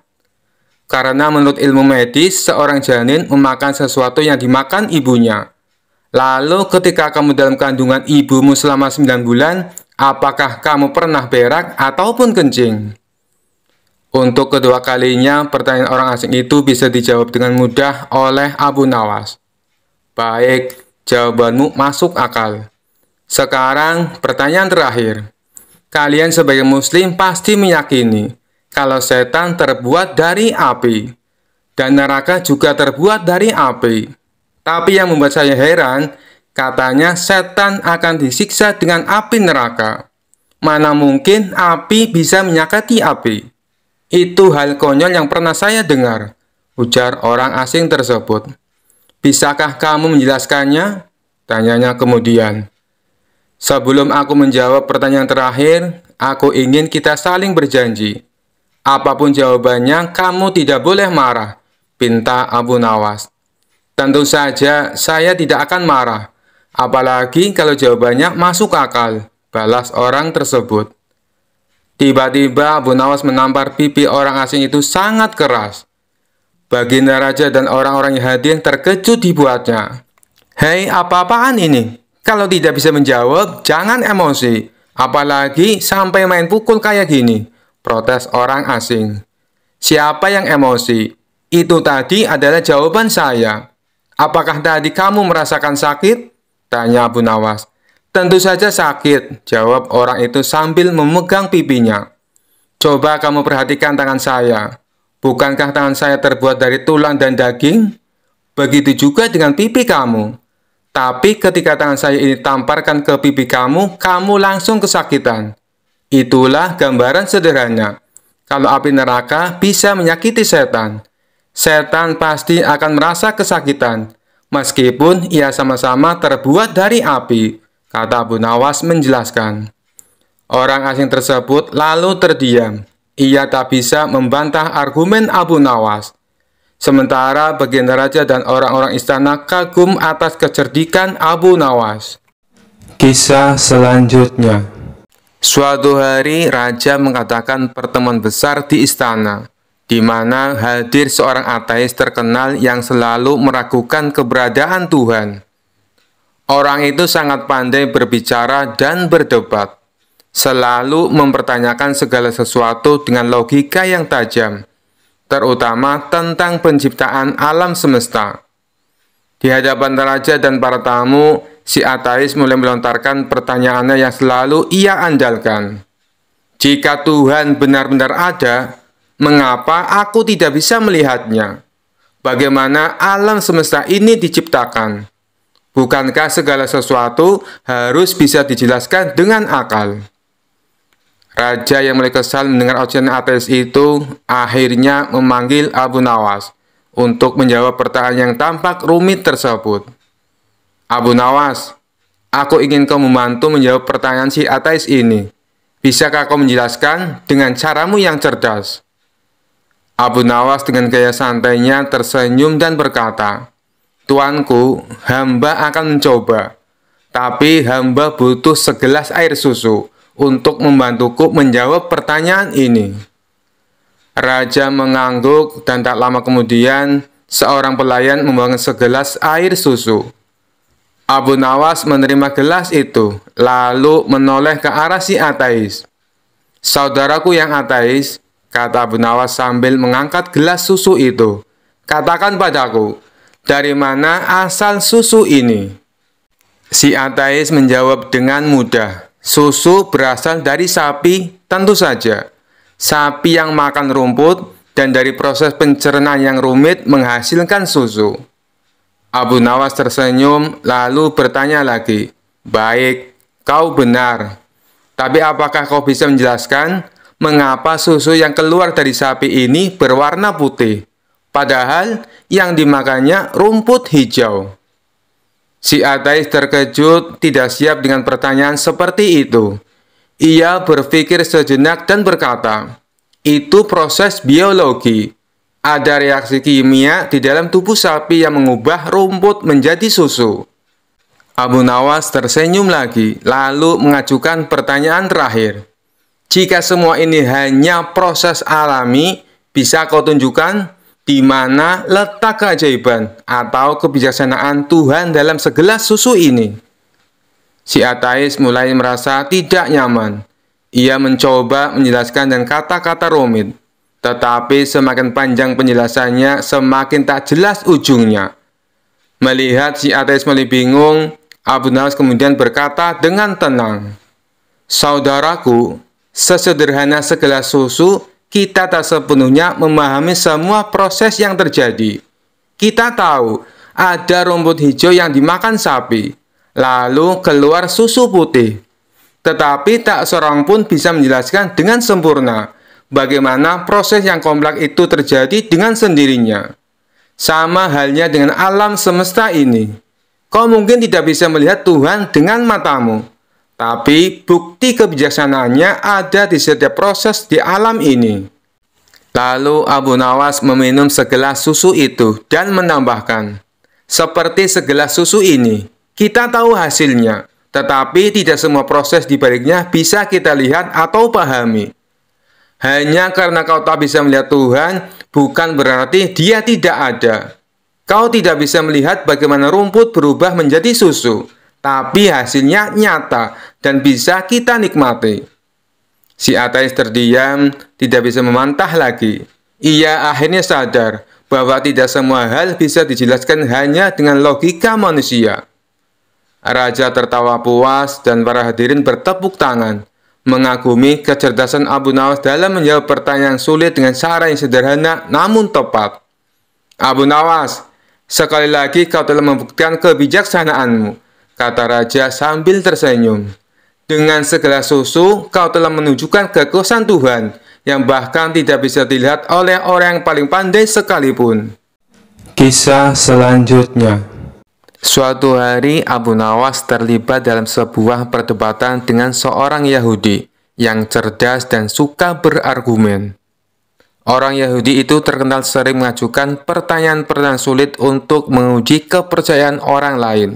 Karena menurut ilmu medis, seorang janin memakan sesuatu yang dimakan ibunya. Lalu ketika kamu dalam kandungan ibumu selama 9 bulan, apakah kamu pernah berak ataupun kencing? Untuk kedua kalinya, pertanyaan orang asing itu bisa dijawab dengan mudah oleh Abu Nawas. Baik, jawabanmu masuk akal. Sekarang, pertanyaan terakhir. Kalian sebagai muslim pasti meyakini kalau setan terbuat dari api, dan neraka juga terbuat dari api. Tapi yang membuat saya heran, katanya setan akan disiksa dengan api neraka. Mana mungkin api bisa menyakiti api? Itu hal konyol yang pernah saya dengar, ujar orang asing tersebut. Bisakah kamu menjelaskannya? Tanyanya kemudian. Sebelum aku menjawab pertanyaan terakhir, aku ingin kita saling berjanji. Apapun jawabannya, kamu tidak boleh marah, pinta Abu Nawas. Tentu saja saya tidak akan marah, apalagi kalau jawabannya masuk akal, balas orang tersebut. Tiba-tiba Abu Nawas menampar pipi orang asing itu sangat keras. Baginda Raja dan orang-orang yang hadir terkejut dibuatnya. Hei, apa-apaan ini? Kalau tidak bisa menjawab, jangan emosi. Apalagi sampai main pukul kayak gini, protes orang asing. Siapa yang emosi? Itu tadi adalah jawaban saya. Apakah tadi kamu merasakan sakit? Tanya Abu Nawas. Tentu saja sakit, jawab orang itu sambil memegang pipinya. Coba kamu perhatikan tangan saya. Bukankah tangan saya terbuat dari tulang dan daging? Begitu juga dengan pipi kamu. Tapi ketika tangan saya ini tamparkan ke pipi kamu, kamu langsung kesakitan. Itulah gambaran sederhana. Kalau api neraka bisa menyakiti setan, setan pasti akan merasa kesakitan, meskipun ia sama-sama terbuat dari api, kata Abu Nawas menjelaskan. Orang asing tersebut lalu terdiam. Ia tak bisa membantah argumen Abu Nawas. Sementara baginda raja dan orang-orang istana kagum atas kecerdikan Abu Nawas. Kisah selanjutnya. Suatu hari raja mengadakan pertemuan besar di istana, di mana hadir seorang ateis terkenal yang selalu meragukan keberadaan Tuhan. Orang itu sangat pandai berbicara dan berdebat, selalu mempertanyakan segala sesuatu dengan logika yang tajam, terutama tentang penciptaan alam semesta. Di hadapan raja dan para tamu, si ateis mulai melontarkan pertanyaannya yang selalu ia andalkan. Jika Tuhan benar-benar ada, mengapa aku tidak bisa melihatnya? Bagaimana alam semesta ini diciptakan? Bukankah segala sesuatu harus bisa dijelaskan dengan akal? Raja yang mulai kesal mendengar ocehan ateis itu akhirnya memanggil Abu Nawas untuk menjawab pertanyaan yang tampak rumit tersebut. Abu Nawas, aku ingin kau membantu menjawab pertanyaan si ateis ini. Bisakah kau menjelaskan dengan caramu yang cerdas? Abu Nawas dengan gaya santainya tersenyum dan berkata, Tuanku, hamba akan mencoba, tapi hamba butuh segelas air susu untuk membantuku menjawab pertanyaan ini. Raja mengangguk dan tak lama kemudian seorang pelayan membawa segelas air susu. Abu Nawas menerima gelas itu, lalu menoleh ke arah si ateis. Saudaraku yang ateis, kata Abu Nawas sambil mengangkat gelas susu itu, katakan padaku, dari mana asal susu ini? Si ateis menjawab dengan mudah, susu berasal dari sapi, tentu saja. Sapi yang makan rumput dan dari proses pencernaan yang rumit menghasilkan susu. Abu Nawas tersenyum lalu bertanya lagi, baik, kau benar. Tapi apakah kau bisa menjelaskan mengapa susu yang keluar dari sapi ini berwarna putih, padahal yang dimakannya rumput hijau? Si ateis terkejut, tidak siap dengan pertanyaan seperti itu. Ia berpikir sejenak dan berkata, itu proses biologi. Ada reaksi kimia di dalam tubuh sapi yang mengubah rumput menjadi susu. Abu Nawas tersenyum lagi, lalu mengajukan pertanyaan terakhir. Jika semua ini hanya proses alami, bisa kau tunjukkan di mana letak keajaiban atau kebijaksanaan Tuhan dalam segelas susu ini? Si ateis mulai merasa tidak nyaman. Ia mencoba menjelaskan dengan kata-kata rumit, tetapi semakin panjang penjelasannya, semakin tak jelas ujungnya. Melihat si ateis mulai bingung, Abu Nawas kemudian berkata dengan tenang, Saudaraku, sesederhana segelas susu, kita tak sepenuhnya memahami semua proses yang terjadi. Kita tahu ada rumput hijau yang dimakan sapi, lalu keluar susu putih. Tetapi tak seorang pun bisa menjelaskan dengan sempurna bagaimana proses yang kompleks itu terjadi dengan sendirinya. Sama halnya dengan alam semesta ini. Kau mungkin tidak bisa melihat Tuhan dengan matamu, tapi bukti kebijaksanaannya ada di setiap proses di alam ini. Lalu Abu Nawas meminum segelas susu itu dan menambahkan, seperti segelas susu ini, kita tahu hasilnya, tetapi tidak semua proses di baliknya bisa kita lihat atau pahami. Hanya karena kau tak bisa melihat Tuhan, bukan berarti Dia tidak ada. Kau tidak bisa melihat bagaimana rumput berubah menjadi susu, tapi hasilnya nyata dan bisa kita nikmati. Si ateis terdiam, tidak bisa membantah lagi. Ia akhirnya sadar bahwa tidak semua hal bisa dijelaskan hanya dengan logika manusia. Raja tertawa puas dan para hadirin bertepuk tangan, mengagumi kecerdasan Abu Nawas dalam menjawab pertanyaan sulit dengan cara yang sederhana namun tepat. Abu Nawas, sekali lagi kau telah membuktikan kebijaksanaanmu, kata raja sambil tersenyum. Dengan segelas susu, kau telah menunjukkan kekuasaan Tuhan yang bahkan tidak bisa dilihat oleh orang yang paling pandai sekalipun. Kisah selanjutnya. Suatu hari, Abu Nawas terlibat dalam sebuah perdebatan dengan seorang Yahudi yang cerdas dan suka berargumen. Orang Yahudi itu terkenal sering mengajukan pertanyaan-pertanyaan sulit untuk menguji kepercayaan orang lain.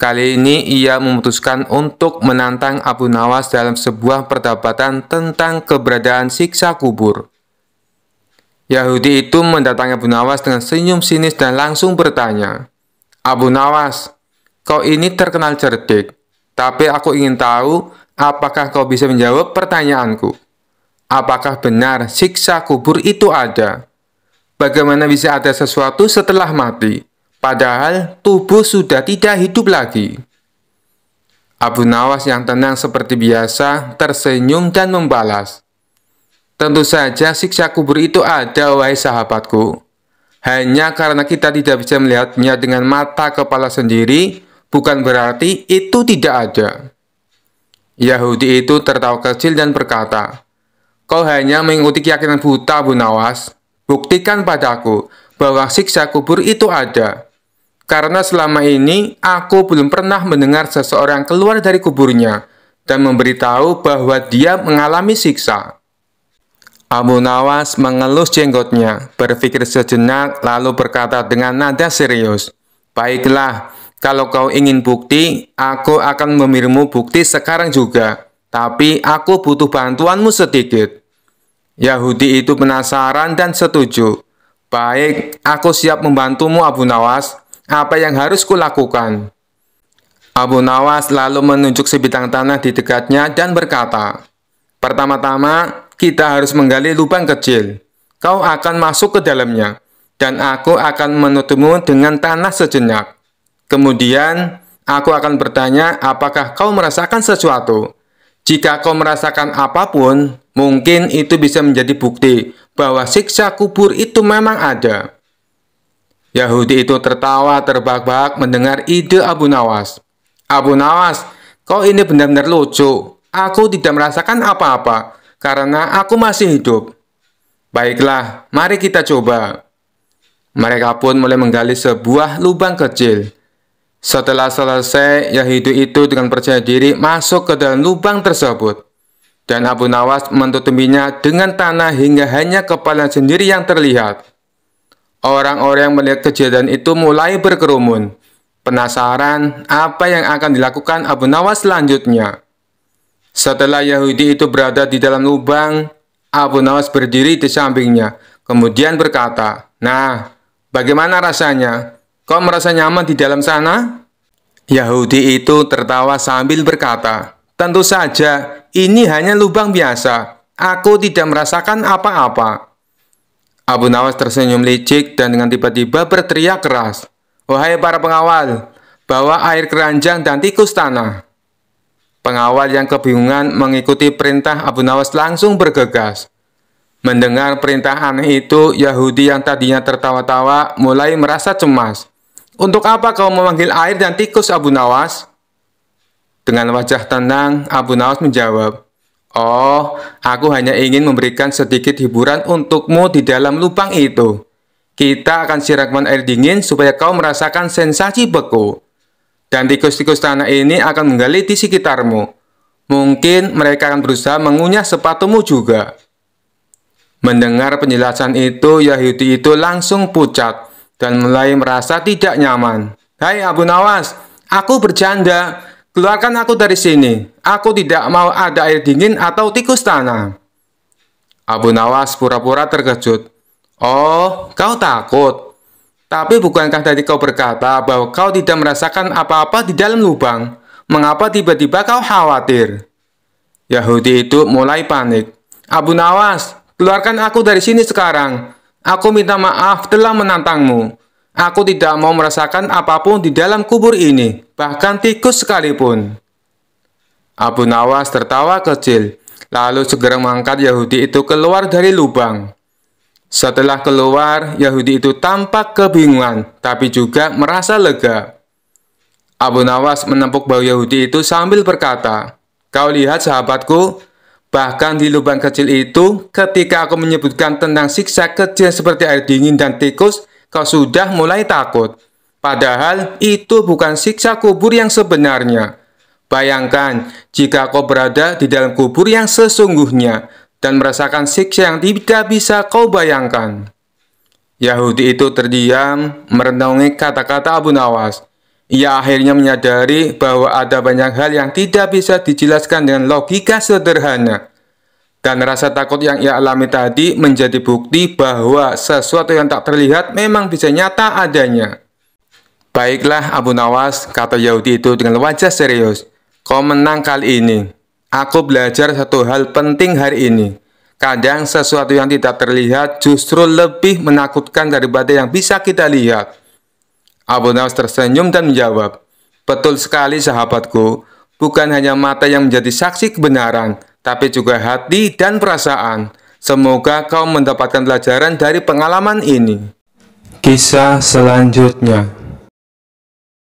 Kali ini ia memutuskan untuk menantang Abu Nawas dalam sebuah perdebatan tentang keberadaan siksa kubur. Yahudi itu mendatangi Abu Nawas dengan senyum sinis dan langsung bertanya, Abu Nawas, kau ini terkenal cerdik, tapi aku ingin tahu apakah kau bisa menjawab pertanyaanku. Apakah benar siksa kubur itu ada? Bagaimana bisa ada sesuatu setelah mati? Padahal tubuh sudah tidak hidup lagi. Abu Nawas yang tenang seperti biasa tersenyum dan membalas, tentu saja siksa kubur itu ada, wahai sahabatku. Hanya karena kita tidak bisa melihatnya dengan mata kepala sendiri, bukan berarti itu tidak ada. Yahudi itu tertawa kecil dan berkata, "Kau hanya mengikuti keyakinan buta, Abu Nawas. Buktikan padaku bahwa siksa kubur itu ada. Karena selama ini aku belum pernah mendengar seseorang keluar dari kuburnya dan memberitahu bahwa dia mengalami siksa." Abu Nawas mengelus jenggotnya, berpikir sejenak, lalu berkata dengan nada serius, "Baiklah, kalau kau ingin bukti, aku akan memberimu bukti sekarang juga. Tapi aku butuh bantuanmu sedikit." Yahudi itu penasaran dan setuju. "Baik, aku siap membantumu, Abu Nawas. Apa yang harus kulakukan?" Abu Nawas lalu menunjuk sebidang tanah di dekatnya dan berkata, "Pertama-tama, kita harus menggali lubang kecil. Kau akan masuk ke dalamnya, dan aku akan menutupmu dengan tanah sejenak. Kemudian, aku akan bertanya apakah kau merasakan sesuatu. Jika kau merasakan apapun, mungkin itu bisa menjadi bukti bahwa siksa kubur itu memang ada." Yahudi itu tertawa terbahak-bahak mendengar ide Abu Nawas. "Abu Nawas, kau ini benar-benar lucu. Aku tidak merasakan apa-apa, karena aku masih hidup." "Baiklah, mari kita coba." Mereka pun mulai menggali sebuah lubang kecil. Setelah selesai, Yahudi itu dengan percaya diri masuk ke dalam lubang tersebut. Dan Abu Nawas menutupinya dengan tanah hingga hanya kepala sendiri yang terlihat. Orang-orang yang melihat kejadian itu mulai berkerumun, penasaran apa yang akan dilakukan Abu Nawas selanjutnya. Setelah Yahudi itu berada di dalam lubang, Abu Nawas berdiri di sampingnya, kemudian berkata, "Nah, bagaimana rasanya? Kau merasa nyaman di dalam sana?" Yahudi itu tertawa sambil berkata, "Tentu saja, ini hanya lubang biasa. Aku tidak merasakan apa-apa." Abu Nawas tersenyum licik dan dengan tiba-tiba berteriak keras, "Wahai para pengawal, bawa air keranjang dan tikus tanah." Pengawal yang kebingungan mengikuti perintah Abu Nawas langsung bergegas. Mendengar perintah aneh itu, Yahudi yang tadinya tertawa-tawa mulai merasa cemas. "Untuk apa kau memanggil air dan tikus, Abu Nawas?" Dengan wajah tenang, Abu Nawas menjawab, "Oh, aku hanya ingin memberikan sedikit hiburan untukmu di dalam lubang itu. Kita akan siramkan air dingin supaya kau merasakan sensasi beku. Dan tikus-tikus tanah ini akan menggali di sekitarmu. Mungkin mereka akan berusaha mengunyah sepatumu juga." Mendengar penjelasan itu, Yahudi itu langsung pucat dan mulai merasa tidak nyaman. "Hai Abu Nawas, aku bercanda. Keluarkan aku dari sini. Aku tidak mau ada air dingin atau tikus tanah." Abu Nawas pura-pura terkejut. "Oh, kau takut? Tapi bukankah tadi kau berkata bahwa kau tidak merasakan apa-apa di dalam lubang? Mengapa tiba-tiba kau khawatir?" Yahudi itu mulai panik. "Abu Nawas, keluarkan aku dari sini sekarang. Aku minta maaf telah menantangmu. Aku tidak mau merasakan apapun di dalam kubur ini, bahkan tikus sekalipun." Abu Nawas tertawa kecil, lalu segera mengangkat Yahudi itu keluar dari lubang. Setelah keluar, Yahudi itu tampak kebingungan, tapi juga merasa lega. Abu Nawas menepuk bahu Yahudi itu sambil berkata, "Kau lihat sahabatku, bahkan di lubang kecil itu, ketika aku menyebutkan tentang siksa kecil seperti air dingin dan tikus, kau sudah mulai takut. Padahal itu bukan siksa kubur yang sebenarnya. Bayangkan jika kau berada di dalam kubur yang sesungguhnya dan merasakan siksa yang tidak bisa kau bayangkan." Yahudi itu terdiam, merenungi kata-kata Abu Nawas. Ia akhirnya menyadari bahwa ada banyak hal yang tidak bisa dijelaskan dengan logika sederhana. Dan rasa takut yang ia alami tadi menjadi bukti bahwa sesuatu yang tak terlihat memang bisa nyata adanya. "Baiklah Abu Nawas," kata Yahudi itu dengan wajah serius. "Kau menang kali ini. Aku belajar satu hal penting hari ini. Kadang sesuatu yang tidak terlihat justru lebih menakutkan daripada yang bisa kita lihat." Abu Nawas tersenyum dan menjawab, "Betul sekali sahabatku. Bukan hanya mata yang menjadi saksi kebenaran, tapi juga hati dan perasaan. Semoga kau mendapatkan pelajaran dari pengalaman ini." Kisah selanjutnya.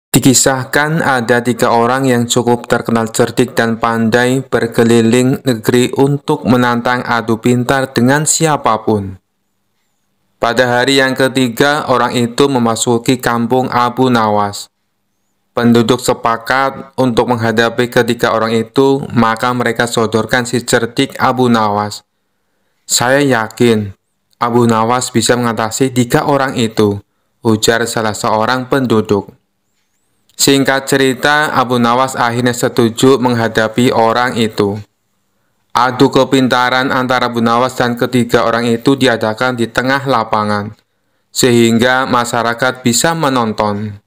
Dikisahkan ada 3 orang yang cukup terkenal cerdik dan pandai berkeliling negeri untuk menantang adu pintar dengan siapapun. Pada hari yang ketiga, orang itu memasuki kampung Abu Nawas. Penduduk sepakat untuk menghadapi ketiga orang itu, maka mereka sodorkan si cerdik Abu Nawas. Saya yakin Abu Nawas bisa mengatasi 3 orang itu, ujar salah seorang penduduk. Singkat cerita, Abu Nawas akhirnya setuju menghadapi orang itu. Adu kepintaran antara Abu Nawas dan ketiga orang itu diadakan di tengah lapangan, sehingga masyarakat bisa menonton.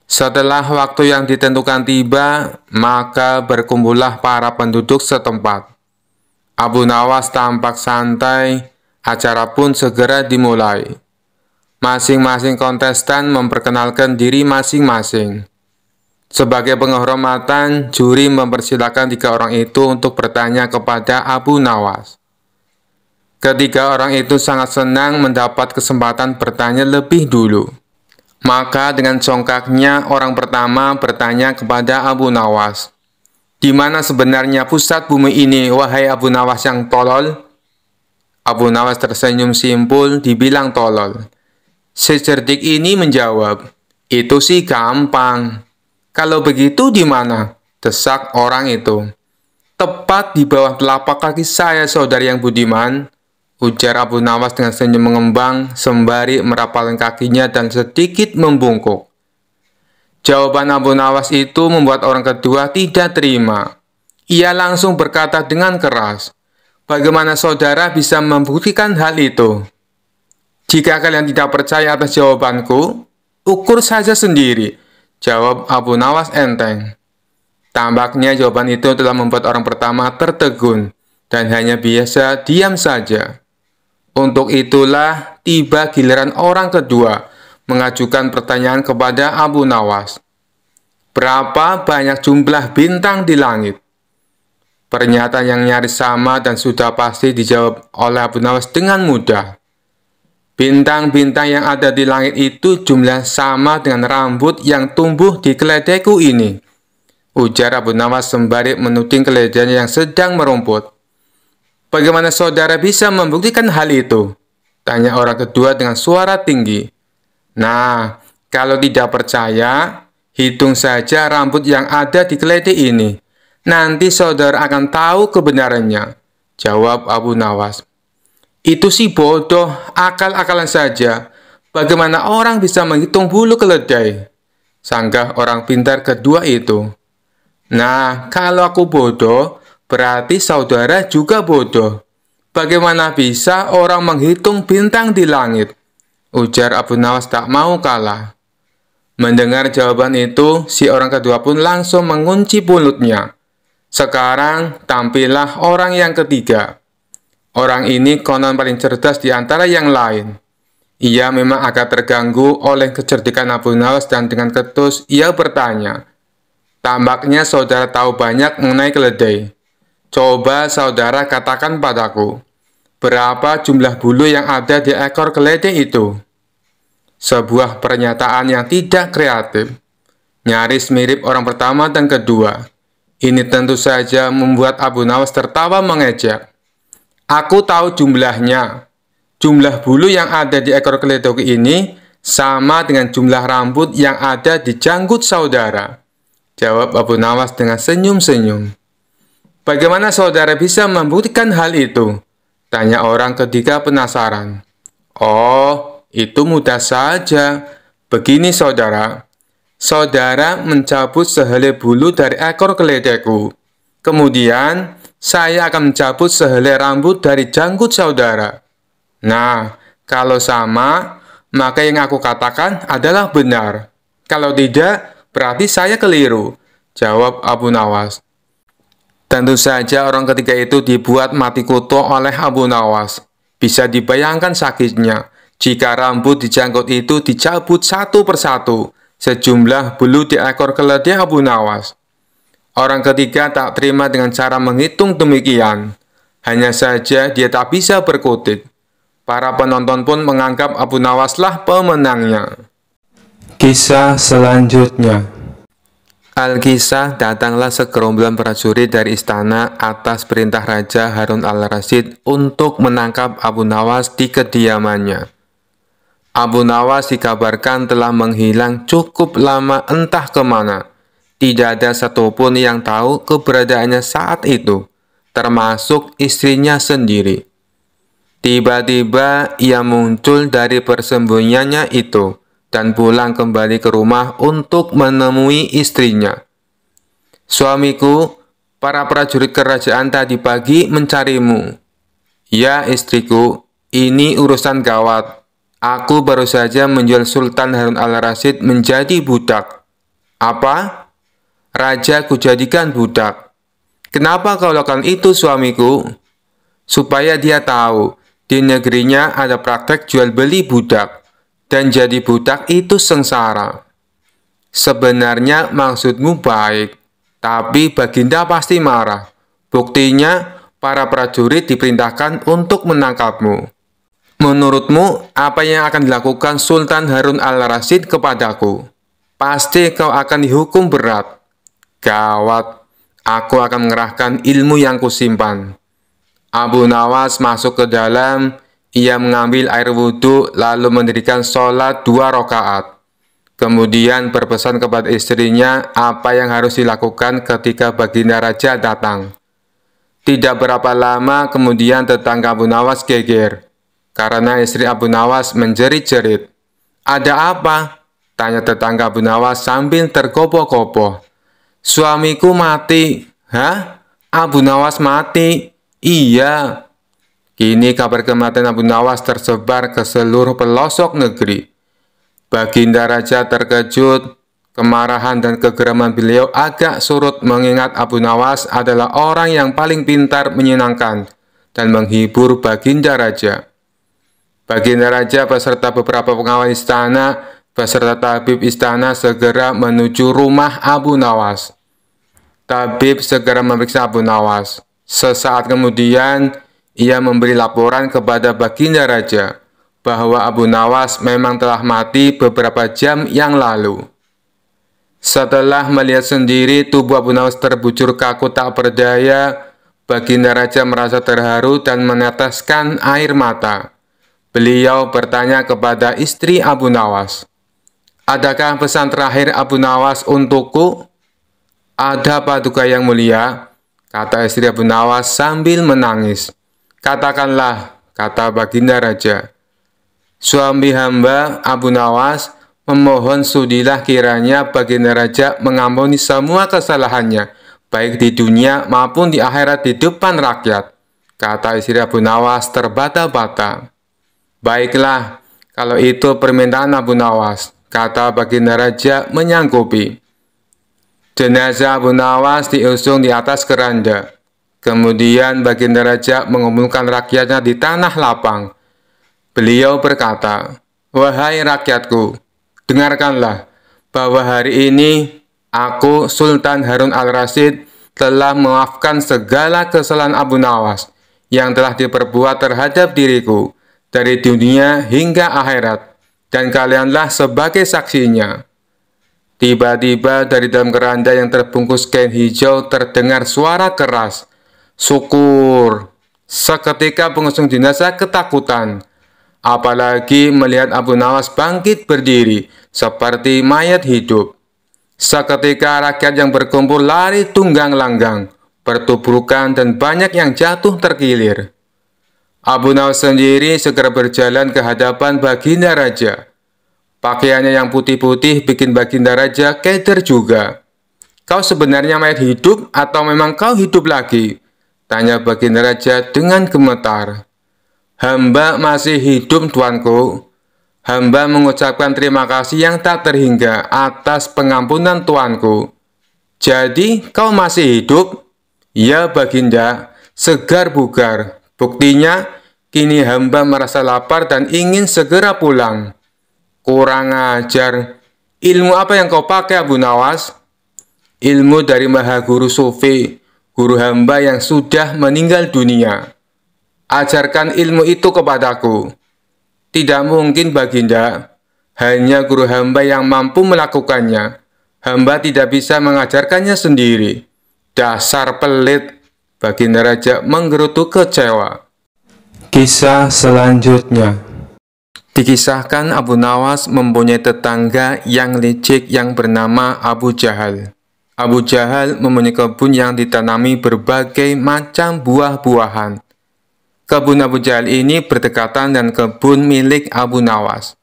Setelah waktu yang ditentukan tiba, maka berkumpullah para penduduk setempat. Abu Nawas tampak santai, acara pun segera dimulai. Masing-masing kontestan memperkenalkan diri masing-masing. Sebagai penghormatan, juri mempersilahkan 3 orang itu untuk bertanya kepada Abu Nawas. Ketiga orang itu sangat senang mendapat kesempatan bertanya lebih dulu. Maka dengan congkaknya orang pertama bertanya kepada Abu Nawas, "Di mana sebenarnya pusat bumi ini, wahai Abu Nawas yang tolol?" Abu Nawas tersenyum simpul, dibilang tolol. Si cerdik ini menjawab, "Itu sih gampang." "Kalau begitu di mana?" desak orang itu. "Tepat di bawah telapak kaki saya, saudari yang budiman," ujar Abu Nawas dengan senyum mengembang sembari merapalkan kakinya dan sedikit membungkuk. Jawaban Abu Nawas itu membuat orang kedua tidak terima. Ia langsung berkata dengan keras, "Bagaimana saudara bisa membuktikan hal itu? Jika kalian tidak percaya atas jawabanku, ukur saja sendiri," jawab Abu Nawas enteng. Tampaknya jawaban itu telah membuat orang pertama tertegun dan hanya biasa diam saja. Untuk itulah tiba giliran orang kedua mengajukan pertanyaan kepada Abu Nawas. "Berapa banyak jumlah bintang di langit?" Pernyataan yang nyaris sama dan sudah pasti dijawab oleh Abu Nawas dengan mudah. "Bintang-bintang yang ada di langit itu jumlah sama dengan rambut yang tumbuh di keledaiku ini," ujar Abu Nawas sembari menuding keledainya yang sedang merumput. "Bagaimana saudara bisa membuktikan hal itu?" tanya orang kedua dengan suara tinggi. "Nah, kalau tidak percaya, hitung saja rambut yang ada di keledai ini. Nanti saudara akan tahu kebenarannya," jawab Abu Nawas. "Itu sih bodoh, akal-akalan saja. Bagaimana orang bisa menghitung bulu keledai?" sanggah orang pintar kedua itu. "Nah, kalau aku bodoh, berarti saudara juga bodoh. Bagaimana bisa orang menghitung bintang di langit?" ujar Abu Nawas tak mau kalah. Mendengar jawaban itu, si orang kedua pun langsung mengunci mulutnya. Sekarang tampillah orang yang ketiga. Orang ini konon paling cerdas di antara yang lain. Ia memang agak terganggu oleh kecerdikan Abu Nawas dan dengan ketus ia bertanya, "Tampaknya saudara tahu banyak mengenai keledai. Coba saudara katakan padaku, berapa jumlah bulu yang ada di ekor keledai itu?" Sebuah pernyataan yang tidak kreatif, nyaris mirip orang pertama dan kedua. Ini tentu saja membuat Abu Nawas tertawa mengejek. "Aku tahu jumlahnya. Jumlah bulu yang ada di ekor keledai ini sama dengan jumlah rambut yang ada di janggut saudara," jawab Abu Nawas dengan senyum-senyum. "Bagaimana saudara bisa membuktikan hal itu?" tanya orang ketiga penasaran. "Oh, itu mudah saja. Begini saudara. Saudara mencabut sehelai bulu dari ekor keledaiku. Kemudian saya akan mencabut sehelai rambut dari janggut saudara. Nah, kalau sama, maka yang aku katakan adalah benar. Kalau tidak, berarti saya keliru," jawab Abu Nawas. Tentu saja orang ketiga itu dibuat mati kutu oleh Abu Nawas. Bisa dibayangkan sakitnya jika rambut di janggut itu dicabut satu persatu, sejumlah bulu di ekor keledai Abu Nawas. Orang ketiga tak terima dengan cara menghitung demikian. Hanya saja dia tak bisa berkutik. Para penonton pun menganggap Abu Nawaslah pemenangnya. Kisah selanjutnya. Al-Kisah, datanglah segerombolan prajurit dari istana atas perintah Raja Harun al-Rasyid untuk menangkap Abu Nawas di kediamannya. Abu Nawas dikabarkan telah menghilang cukup lama entah kemana. Tidak ada satupun yang tahu keberadaannya saat itu, termasuk istrinya sendiri. Tiba-tiba ia muncul dari persembunyiannya itu dan pulang kembali ke rumah untuk menemui istrinya. "Suamiku, para prajurit kerajaan tadi pagi mencarimu." "Ya istriku, ini urusan gawat. Aku baru saja menjual Sultan Harun al-Rasyid menjadi budak." "Apa? Raja kujadikan budak? Kenapa kau lakukan itu suamiku?" "Supaya dia tahu di negerinya ada praktek jual beli budak, dan jadi budak itu sengsara." "Sebenarnya maksudmu baik, tapi Baginda pasti marah. Buktinya, para prajurit diperintahkan untuk menangkapmu. Menurutmu, apa yang akan dilakukan Sultan Harun al-Rasyid kepadaku? Pasti kau akan dihukum berat." "Gawat, aku akan mengerahkan ilmu yang kusimpan." Abu Nawas masuk ke dalam. Ia mengambil air wudhu lalu mendirikan sholat 2 rakaat. Kemudian berpesan kepada istrinya apa yang harus dilakukan ketika Baginda Raja datang. Tidak berapa lama kemudian tetangga Abu Nawas geger karena istri Abu Nawas menjerit-jerit. "Ada apa?" tanya tetangga Abu Nawas sambil tergopoh-gopoh. "Suamiku mati." "Hah? Abu Nawas mati?" "Iya." Kini kabar kematian Abu Nawas tersebar ke seluruh pelosok negeri. Baginda Raja terkejut. Kemarahan dan kegeraman beliau agak surut mengingat Abu Nawas adalah orang yang paling pintar menyenangkan dan menghibur Baginda Raja. Baginda Raja beserta beberapa pengawal istana beserta tabib istana segera menuju rumah Abu Nawas. Tabib segera memeriksa Abu Nawas. Sesaat kemudian, ia memberi laporan kepada Baginda Raja bahwa Abu Nawas memang telah mati beberapa jam yang lalu. Setelah melihat sendiri tubuh Abu Nawas terbujur kaku tak berdaya, Baginda Raja merasa terharu dan meneteskan air mata. Beliau bertanya kepada istri Abu Nawas, "Adakah pesan terakhir Abu Nawas untukku?" "Ada paduka yang mulia," kata istri Abu Nawas sambil menangis. "Katakanlah," kata Baginda Raja. "Suami hamba, Abu Nawas, memohon sudilah kiranya Baginda Raja mengampuni semua kesalahannya, baik di dunia maupun di akhirat di depan rakyat," kata istri Abu Nawas terbata-bata. "Baiklah, kalau itu permintaan Abu Nawas," kata Baginda Raja menyanggupi. Jenazah Abu Nawas diusung di atas keranda. Kemudian Baginda Raja mengumpulkan rakyatnya di tanah lapang. Beliau berkata, "Wahai rakyatku, dengarkanlah bahwa hari ini aku, Sultan Harun al-Rasyid, telah memaafkan segala kesalahan Abu Nawas yang telah diperbuat terhadap diriku dari dunia hingga akhirat, dan kalianlah sebagai saksinya." Tiba-tiba dari dalam keranda yang terbungkus kain hijau terdengar suara keras, "Syukur!" Seketika pengusung jenazah ketakutan, apalagi melihat Abu Nawas bangkit berdiri seperti mayat hidup. Seketika rakyat yang berkumpul lari tunggang langgang, bertubrukan dan banyak yang jatuh terkilir. Abu Nawas sendiri segera berjalan ke hadapan Baginda Raja. Pakaiannya yang putih-putih bikin Baginda Raja keder juga. "Kau sebenarnya mayat hidup atau memang kau hidup lagi?" tanya Baginda Raja dengan gemetar. "Hamba masih hidup, tuanku. Hamba mengucapkan terima kasih yang tak terhingga atas pengampunan tuanku." "Jadi kau masih hidup?" "Ya Baginda, segar bugar. Buktinya, kini hamba merasa lapar dan ingin segera pulang." "Kurang ajar. Ilmu apa yang kau pakai, Abu Nawas?" "Ilmu dari Maha Guru Sufi, guru hamba yang sudah meninggal dunia. Ajarkan ilmu itu kepadaku." Tidak mungkin, Baginda. Hanya guru hamba yang mampu melakukannya. Hamba tidak bisa mengajarkannya sendiri. Dasar pelit, Baginda Raja menggerutu kecewa. Kisah selanjutnya. Dikisahkan Abu Nawas mempunyai tetangga yang licik yang bernama Abu Jahal. Abu Jahal mempunyai kebun yang ditanami berbagai macam buah-buahan. Kebun Abu Jahal ini berdekatan dengan kebun milik Abu Nawas.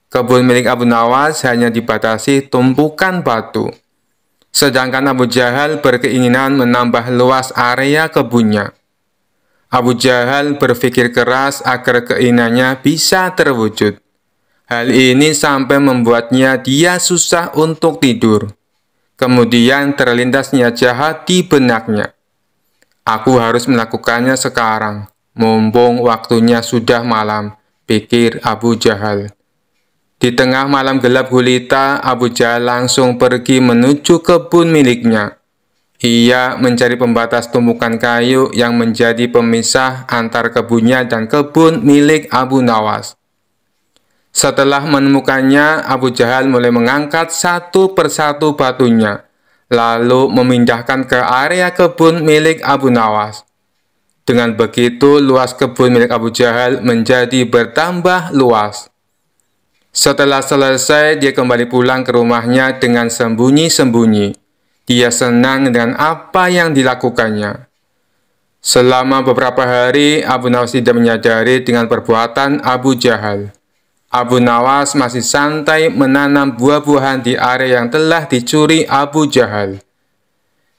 Kebun milik Abu Nawas hanya dibatasi tumpukan batu. Sedangkan Abu Jahal berkeinginan menambah luas area kebunnya. Abu Jahal berpikir keras agar keinginannya bisa terwujud. Hal ini sampai membuatnya dia susah untuk tidur. Kemudian terlintas niat jahat di benaknya. Aku harus melakukannya sekarang, mumpung waktunya sudah malam, pikir Abu Jahal. Di tengah malam gelap gulita, Abu Jahal langsung pergi menuju kebun miliknya. Ia mencari pembatas tumpukan kayu yang menjadi pemisah antar kebunnya dan kebun milik Abu Nawas. Setelah menemukannya, Abu Jahal mulai mengangkat satu persatu batunya, lalu memindahkan ke area kebun milik Abu Nawas. Dengan begitu, luas kebun milik Abu Jahal menjadi bertambah luas. Setelah selesai, dia kembali pulang ke rumahnya dengan sembunyi-sembunyi. Dia senang dengan apa yang dilakukannya. Selama beberapa hari, Abu Nawas tidak menyadari dengan perbuatan Abu Jahal. Abu Nawas masih santai menanam buah-buahan di area yang telah dicuri Abu Jahal.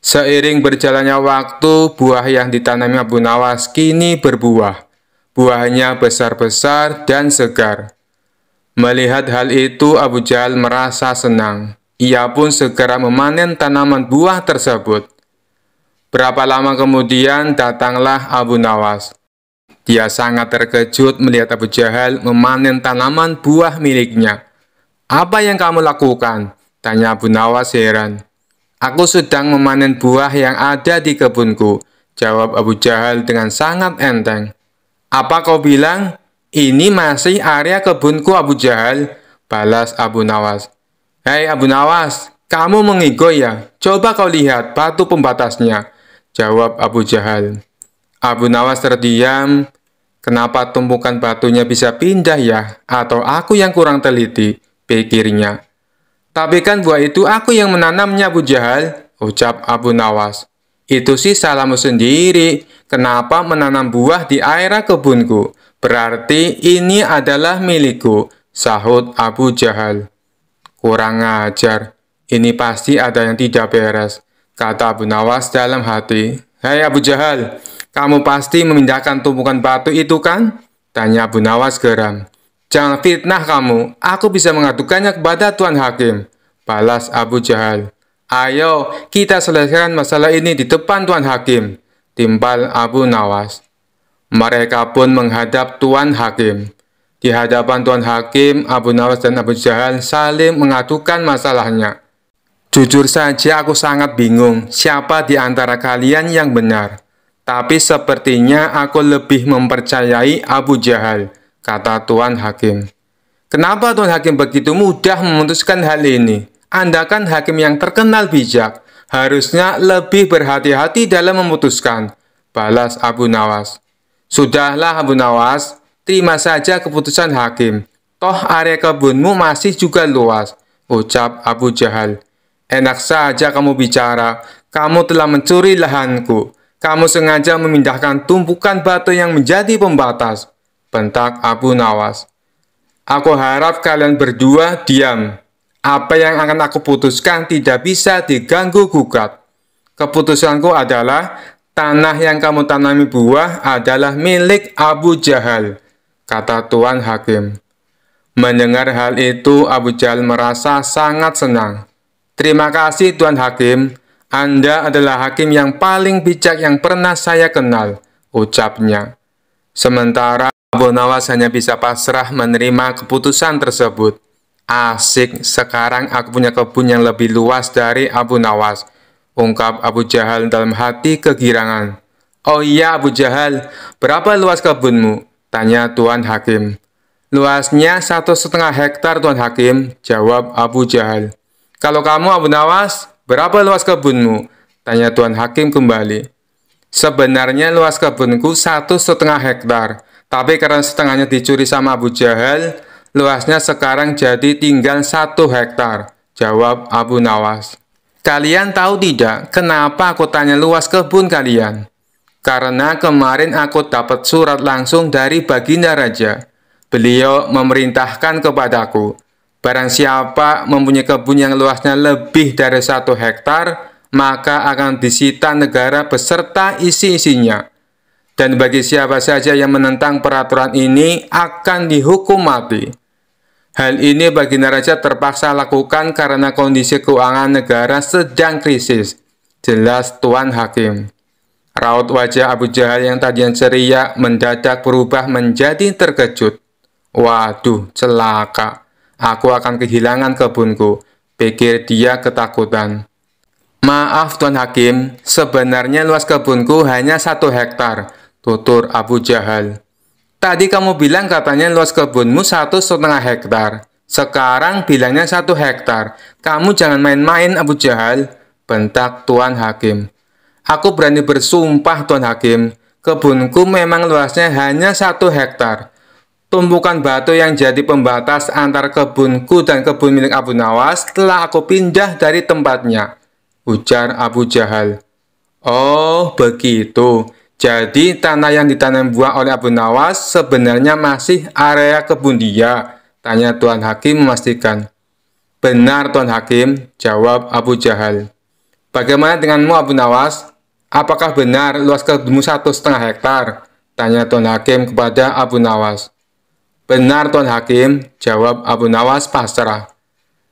Seiring berjalannya waktu, buah yang ditanami Abu Nawas kini berbuah. Buahnya besar-besar dan segar. Melihat hal itu, Abu Jahal merasa senang. Ia pun segera memanen tanaman buah tersebut. Berapa lama kemudian datanglah Abu Nawas. Dia sangat terkejut melihat Abu Jahal memanen tanaman buah miliknya. "Apa yang kamu lakukan?" tanya Abu Nawas heran. "Aku sedang memanen buah yang ada di kebunku," jawab Abu Jahal dengan sangat enteng. "Apa kau bilang? Ini masih area kebunku, Abu Jahal," balas Abu Nawas. "Hei Abu Nawas, kamu mengigo ya? Coba kau lihat batu pembatasnya," jawab Abu Jahal. Abu Nawas terdiam. Kenapa tumpukan batunya bisa pindah ya? Atau aku yang kurang teliti, pikirnya. "Tapi kan buah itu aku yang menanamnya, Abu Jahal," ucap Abu Nawas. "Itu sih salahmu sendiri. Kenapa menanam buah di area kebunku? Berarti ini adalah milikku," sahut Abu Jahal. "Kurang ajar, ini pasti ada yang tidak beres," kata Abu Nawas dalam hati. "Hei Abu Jahal, kamu pasti memindahkan tumpukan batu itu kan?" tanya Abu Nawas geram. "Jangan fitnah kamu, aku bisa mengadukannya kepada Tuan Hakim," balas Abu Jahal. "Ayo, kita selesaikan masalah ini di depan Tuan Hakim," timpal Abu Nawas. Mereka pun menghadap Tuan Hakim. Di hadapan Tuan Hakim, Abu Nawas dan Abu Jahal saling mengadukan masalahnya. "Jujur saja aku sangat bingung siapa di antara kalian yang benar. Tapi sepertinya aku lebih mempercayai Abu Jahal," kata Tuan Hakim. "Kenapa Tuan Hakim begitu mudah memutuskan hal ini? Anda kan hakim yang terkenal bijak. Harusnya lebih berhati-hati dalam memutuskan," balas Abu Nawas. "Sudahlah Abu Nawas, terima saja keputusan hakim. Toh area kebunmu masih juga luas," ucap Abu Jahal. "Enak saja kamu bicara. Kamu telah mencuri lahanku. Kamu sengaja memindahkan tumpukan batu yang menjadi pembatas," bentak Abu Nawas. "Aku harap kalian berdua diam. Apa yang akan aku putuskan tidak bisa diganggu-gugat. Keputusanku adalah tanah yang kamu tanami buah adalah milik Abu Jahal," kata Tuan Hakim. Mendengar hal itu, Abu Jahal merasa sangat senang. "Terima kasih Tuan Hakim, Anda adalah hakim yang paling bijak yang pernah saya kenal," ucapnya. Sementara Abu Nawas hanya bisa pasrah menerima keputusan tersebut. "Asik, sekarang aku punya kebun yang lebih luas dari Abu Nawas," ungkap Abu Jahal dalam hati kegirangan. "Oh iya Abu Jahal, berapa luas kebunmu?" tanya Tuan Hakim. Luasnya 1,5 hektar, Tuan Hakim, jawab Abu Jahal. Kalau kamu, Abu Nawas, berapa luas kebunmu? Tanya Tuan Hakim kembali. Sebenarnya luas kebunku 1,5 hektar, tapi karena setengahnya dicuri sama Abu Jahal, luasnya sekarang jadi tinggal 1 hektar, jawab Abu Nawas. Kalian tahu tidak kenapa aku tanya luas kebun kalian? Karena kemarin aku dapat surat langsung dari Baginda Raja. Beliau memerintahkan kepadaku, barang siapa mempunyai kebun yang luasnya lebih dari 1 hektar, maka akan disita negara beserta isi-isinya. Dan bagi siapa saja yang menentang peraturan ini akan dihukum mati. Hal ini Baginda Raja terpaksa lakukan karena kondisi keuangan negara sedang krisis, jelas Tuan Hakim. Raut wajah Abu Jahal yang tadinya ceria mendadak berubah menjadi terkejut. Waduh, celaka. Aku akan kehilangan kebunku, pikir dia ketakutan. Maaf Tuan Hakim, sebenarnya luas kebunku hanya 1 hektar, tutur Abu Jahal. Tadi kamu bilang katanya luas kebunmu 1,5 hektar. Sekarang bilangnya 1 hektar. Kamu jangan main-main Abu Jahal, bentak Tuan Hakim. Aku berani bersumpah Tuan Hakim, kebunku memang luasnya hanya 1 hektar. Tumpukan batu yang jadi pembatas antara kebunku dan kebun milik Abu Nawas telah aku pindah dari tempatnya, ujar Abu Jahal. Oh, begitu. Jadi tanah yang ditanam buah oleh Abu Nawas sebenarnya masih area kebun dia, tanya Tuan Hakim memastikan. Benar Tuan Hakim, jawab Abu Jahal. Bagaimana denganmu Abu Nawas? Apakah benar luas kebunmu 1,5 hektar? Tanya Tuan Hakim kepada Abu Nawas. Benar Tuan Hakim, jawab Abu Nawas pasrah.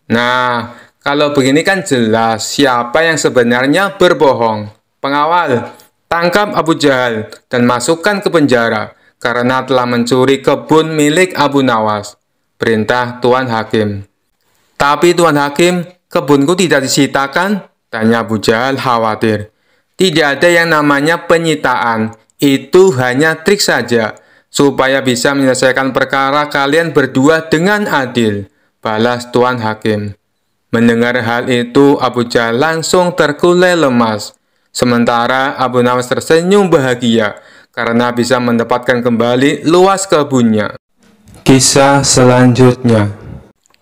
Nah, kalau begini kan jelas siapa yang sebenarnya berbohong. Pengawal, tangkap Abu Jahal dan masukkan ke penjara karena telah mencuri kebun milik Abu Nawas, perintah Tuan Hakim. Tapi Tuan Hakim, kebunku tidak disitakan? Tanya Abu Jahal khawatir. Tidak ada yang namanya penyitaan, itu hanya trik saja. Supaya bisa menyelesaikan perkara kalian berdua dengan adil, balas Tuan Hakim. Mendengar hal itu, Abu Jahal langsung terkulai lemas. Sementara Abu Nawas tersenyum bahagia karena bisa mendapatkan kembali luas kebunnya. Kisah selanjutnya.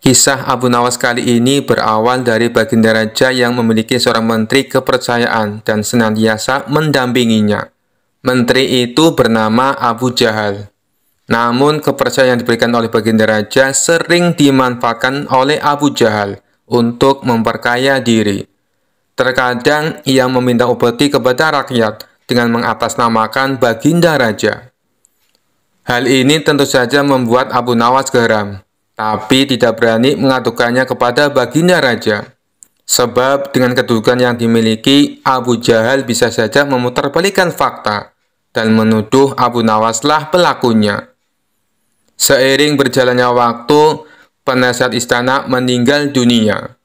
Kisah Abu Nawas kali ini berawal dari Baginda Raja yang memiliki seorang menteri kepercayaan dan senantiasa mendampinginya. Menteri itu bernama Abu Jahal. Namun kepercayaan yang diberikan oleh Baginda Raja sering dimanfaatkan oleh Abu Jahal untuk memperkaya diri. Terkadang ia meminta upeti kepada rakyat dengan mengatasnamakan Baginda Raja. Hal ini tentu saja membuat Abu Nawas geram, tapi tidak berani mengadukannya kepada Baginda Raja. Sebab dengan kedudukan yang dimiliki, Abu Jahal bisa saja memutarbalikkan fakta dan menuduh Abu Nawaslah pelakunya. Seiring berjalannya waktu, penasihat istana meninggal dunia.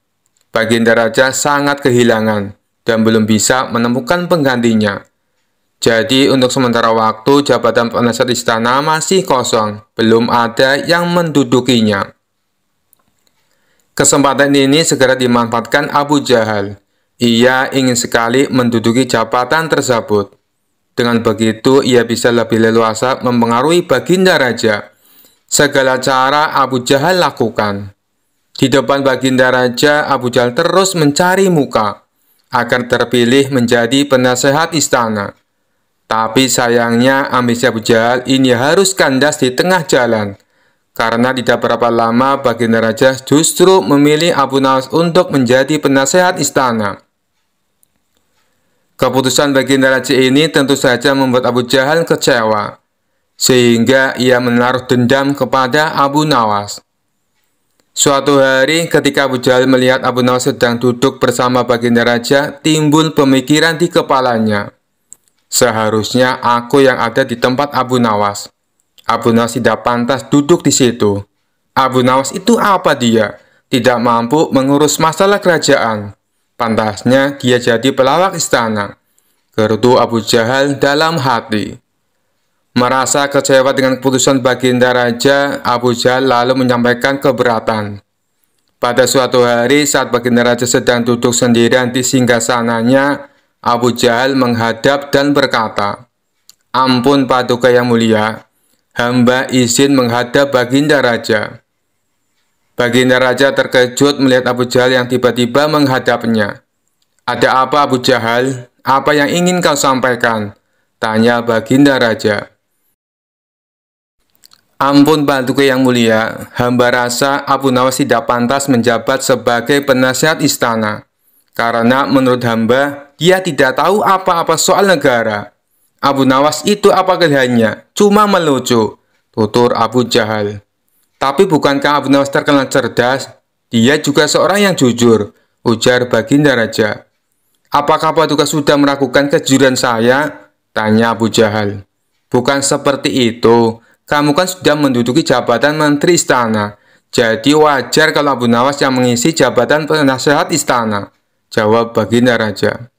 Baginda Raja sangat kehilangan dan belum bisa menemukan penggantinya. Jadi untuk sementara waktu jabatan penasihat istana masih kosong, belum ada yang mendudukinya. Kesempatan ini segera dimanfaatkan Abu Jahal. Ia ingin sekali menduduki jabatan tersebut. Dengan begitu, ia bisa lebih leluasa mempengaruhi Baginda Raja. Segala cara Abu Jahal lakukan. Di depan Baginda Raja, Abu Jahal terus mencari muka agar terpilih menjadi penasehat istana. Tapi sayangnya ambisi Abu Jahal ini harus kandas di tengah jalan. Karena tidak berapa lama Baginda Raja justru memilih Abu Nawas untuk menjadi penasehat istana. Keputusan Baginda Raja ini tentu saja membuat Abu Jahal kecewa, sehingga ia menaruh dendam kepada Abu Nawas. Suatu hari ketika Abu Jahal melihat Abu Nawas sedang duduk bersama Baginda Raja, timbul pemikiran di kepalanya. Seharusnya aku yang ada di tempat Abu Nawas. Abu Nawas tidak pantas duduk di situ. Abu Nawas itu apa dia? Tidak mampu mengurus masalah kerajaan. Pantasnya dia jadi pelawak istana, gerutu Abu Jahal dalam hati. Merasa kecewa dengan keputusan Baginda Raja, Abu Jahal lalu menyampaikan keberatan. Pada suatu hari saat Baginda Raja sedang duduk sendirian di singgasananya, Abu Jahal menghadap dan berkata, "Ampun Paduka yang mulia, hamba izin menghadap Baginda Raja." Baginda Raja terkejut melihat Abu Jahal yang tiba-tiba menghadapnya. "Ada apa Abu Jahal? Apa yang ingin kau sampaikan?" tanya Baginda Raja. "Ampun Paduka yang mulia, hamba rasa Abu Nawas tidak pantas menjabat sebagai penasihat istana. Karena menurut hamba, dia tidak tahu apa-apa soal negara. Abu Nawas itu apa kelihayannya? Cuma melucu," tutur Abu Jahal. "Tapi bukankah Abu Nawas terkenal cerdas? Dia juga seorang yang jujur," ujar Baginda Raja. "Apakah Paduka sudah meragukan kejujuran saya?" tanya Abu Jahal. "Bukan seperti itu. Kamu kan sudah menduduki jabatan Menteri Istana. Jadi wajar kalau Abu Nawas yang mengisi jabatan penasehat istana," jawab Baginda Raja.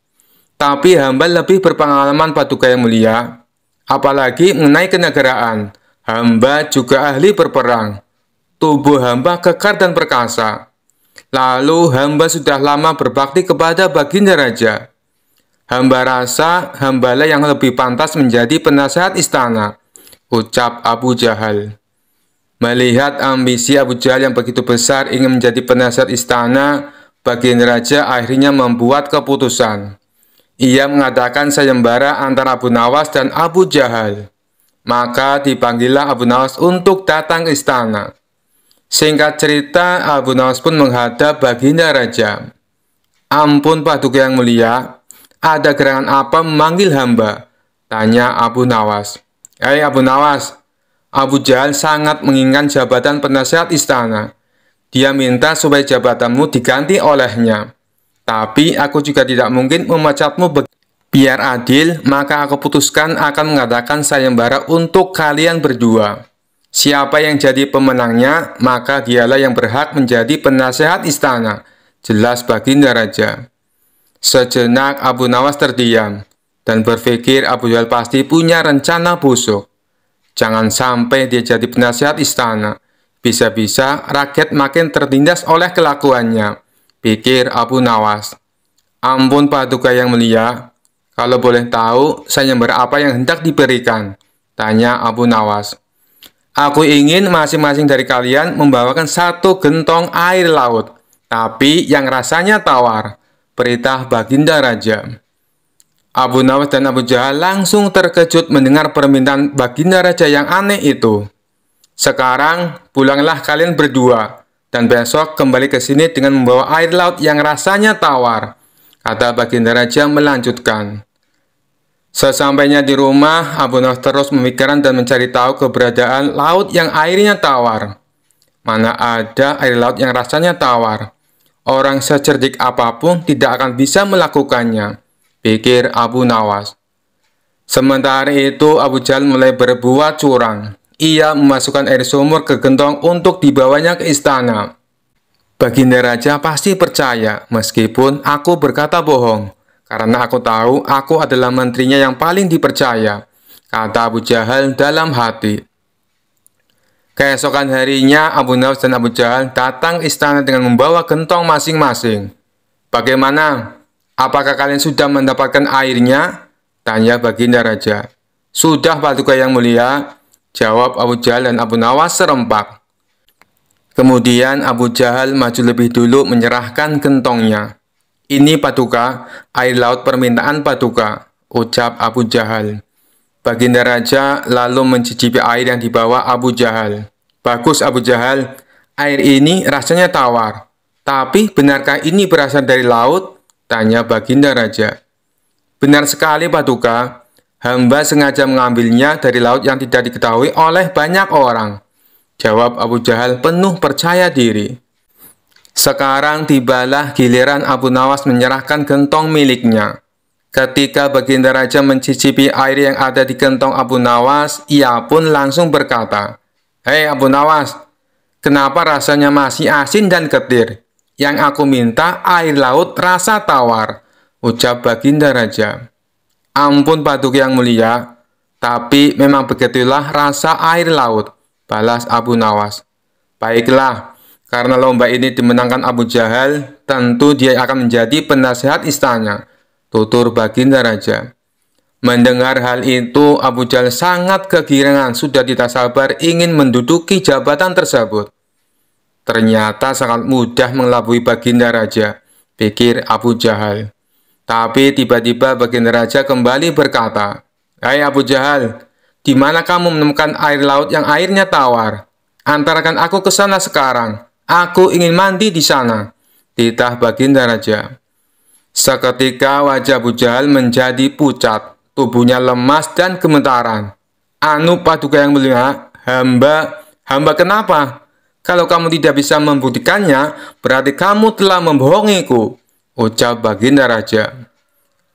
"Tapi hamba lebih berpengalaman Paduka yang mulia. Apalagi mengenai kenegaraan. Hamba juga ahli berperang. Tubuh hamba kekar dan perkasa. Lalu hamba sudah lama berbakti kepada Baginda Raja. Hamba rasa hambalah yang lebih pantas menjadi penasehat istana," ucap Abu Jahal. Melihat ambisi Abu Jahal yang begitu besar ingin menjadi penasihat istana, Baginda Raja akhirnya membuat keputusan. Ia mengadakan sayembara antara Abu Nawas dan Abu Jahal. Maka dipanggillah Abu Nawas untuk datang ke istana. Singkat cerita, Abu Nawas pun menghadap Baginda Raja. "Ampun Paduka yang mulia, ada gerangan apa memanggil hamba?" tanya Abu Nawas. "Hei Abu Nawas, Abu Jahal sangat menginginkan jabatan penasehat istana. Dia minta supaya jabatanmu diganti olehnya. Tapi aku juga tidak mungkin memecatmu. Biar adil, maka aku putuskan akan mengadakan sayembara untuk kalian berdua. Siapa yang jadi pemenangnya, maka dialah yang berhak menjadi penasehat istana," jelas Baginda Raja. Sejenak Abu Nawas terdiam dan berpikir Abu Jahal pasti punya rencana busuk. Jangan sampai dia jadi penasihat istana. Bisa-bisa rakyat makin tertindas oleh kelakuannya, pikir Abu Nawas. "Ampun Paduka yang mulia, kalau boleh tahu sayembara apa yang hendak diberikan?" tanya Abu Nawas. "Aku ingin masing-masing dari kalian membawakan 1 gentong air laut, tapi yang rasanya tawar," perintah Baginda Raja. Abu Nawas dan Abu Jahal langsung terkejut mendengar permintaan Baginda Raja yang aneh itu. "Sekarang pulanglah kalian berdua, dan besok kembali ke sini dengan membawa air laut yang rasanya tawar," kata Baginda Raja melanjutkan. Sesampainya di rumah, Abu Nawas terus memikirkan dan mencari tahu keberadaan laut yang airnya tawar. Mana ada air laut yang rasanya tawar? Orang secerdik apapun tidak akan bisa melakukannya, pikir Abu Nawas. Sementara itu, Abu Jahal mulai berbuat curang. Ia memasukkan air sumur ke gentong untuk dibawanya ke istana. "Baginda Raja pasti percaya meskipun aku berkata bohong, karena aku tahu aku adalah menterinya yang paling dipercaya," kata Abu Jahal dalam hati. Keesokan harinya, Abu Nawas dan Abu Jahal datang ke istana dengan membawa gentong masing-masing. "Bagaimana? Apakah kalian sudah mendapatkan airnya?" tanya Baginda Raja. "Sudah Paduka yang mulia," jawab Abu Jahal dan Abu Nawas serempak. Kemudian Abu Jahal maju lebih dulu menyerahkan gentongnya. "Ini Paduka, air laut permintaan Paduka," ucap Abu Jahal. Baginda Raja lalu mencicipi air yang dibawa Abu Jahal. "Bagus Abu Jahal, air ini rasanya tawar. Tapi benarkah ini berasal dari laut?" tanya Baginda Raja. "Benar sekali Paduka, hamba sengaja mengambilnya dari laut yang tidak diketahui oleh banyak orang," jawab Abu Jahal penuh percaya diri. Sekarang tibalah giliran Abu Nawas menyerahkan gentong miliknya. Ketika Baginda Raja mencicipi air yang ada di gentong Abu Nawas, ia pun langsung berkata, "Hei Abu Nawas, kenapa rasanya masih asin dan getir? Yang aku minta air laut rasa tawar," ucap Baginda Raja. "Ampun Paduka yang mulia, Tapi memang begitulah rasa air laut, balas Abu Nawas. Baiklah, karena lomba ini dimenangkan Abu Jahal, tentu dia akan menjadi penasehat istana, tutur Baginda Raja. Mendengar hal itu, Abu Jahal sangat kegirangan, sudah tidak sabar ingin menduduki jabatan tersebut. Ternyata sangat mudah mengelabui Baginda Raja, pikir Abu Jahal. Tapi tiba-tiba Baginda Raja kembali berkata, "Hai Abu Jahal, di mana kamu menemukan air laut yang airnya tawar? Antarkan aku ke sana sekarang. Aku ingin mandi di sana," titah Baginda Raja. Seketika wajah Abu Jahal menjadi pucat, tubuhnya lemas dan gemetaran. "Anu Paduka yang mulia, hamba kenapa? Kalau kamu tidak bisa membuktikannya, berarti kamu telah membohongiku," ucap Baginda Raja.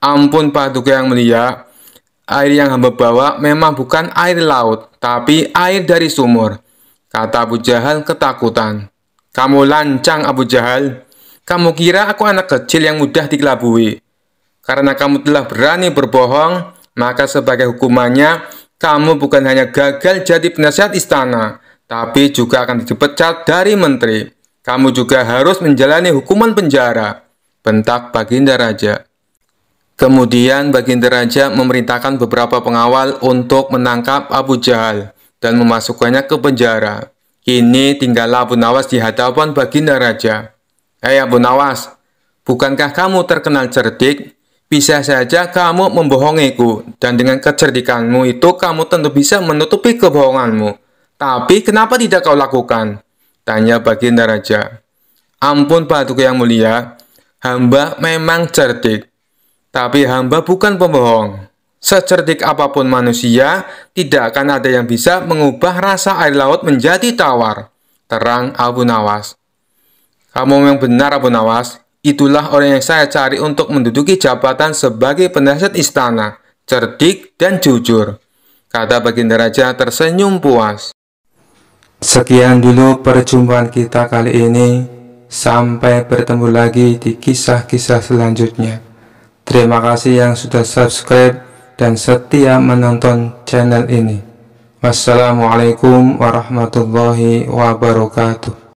"Ampun Paduka yang mulia, air yang hamba bawa memang bukan air laut, tapi air dari sumur," kata Abu Jahal ketakutan. "Kamu lancang Abu Jahal. Kamu kira aku anak kecil yang mudah dikelabui? Karena kamu telah berani berbohong, maka sebagai hukumannya, kamu bukan hanya gagal jadi penasihat istana, tapi juga akan dipecat dari menteri. Kamu juga harus menjalani hukuman penjara," bentak Baginda Raja. Kemudian Baginda Raja memerintahkan beberapa pengawal untuk menangkap Abu Jahal dan memasukkannya ke penjara. Kini tinggallah Abu Nawas di hadapan Baginda Raja. "Hei Abu Nawas, bukankah kamu terkenal cerdik? Bisa saja kamu membohongiku, dan dengan kecerdikanmu itu kamu tentu bisa menutupi kebohonganmu. Tapi kenapa tidak kau lakukan?" tanya Baginda Raja. "Ampun Paduka yang mulia, hamba memang cerdik, tapi hamba bukan pembohong. Secerdik apapun manusia, tidak akan ada yang bisa mengubah rasa air laut menjadi tawar," terang Abu Nawas. "Kamu memang benar Abu Nawas, itulah orang yang saya cari untuk menduduki jabatan sebagai penasihat istana, cerdik dan jujur," kata Baginda Raja tersenyum puas. Sekian dulu perjumpaan kita kali ini. Sampai bertemu lagi di kisah-kisah selanjutnya. Terima kasih yang sudah subscribe dan setia menonton channel ini. Wassalamualaikum warahmatullahi wabarakatuh.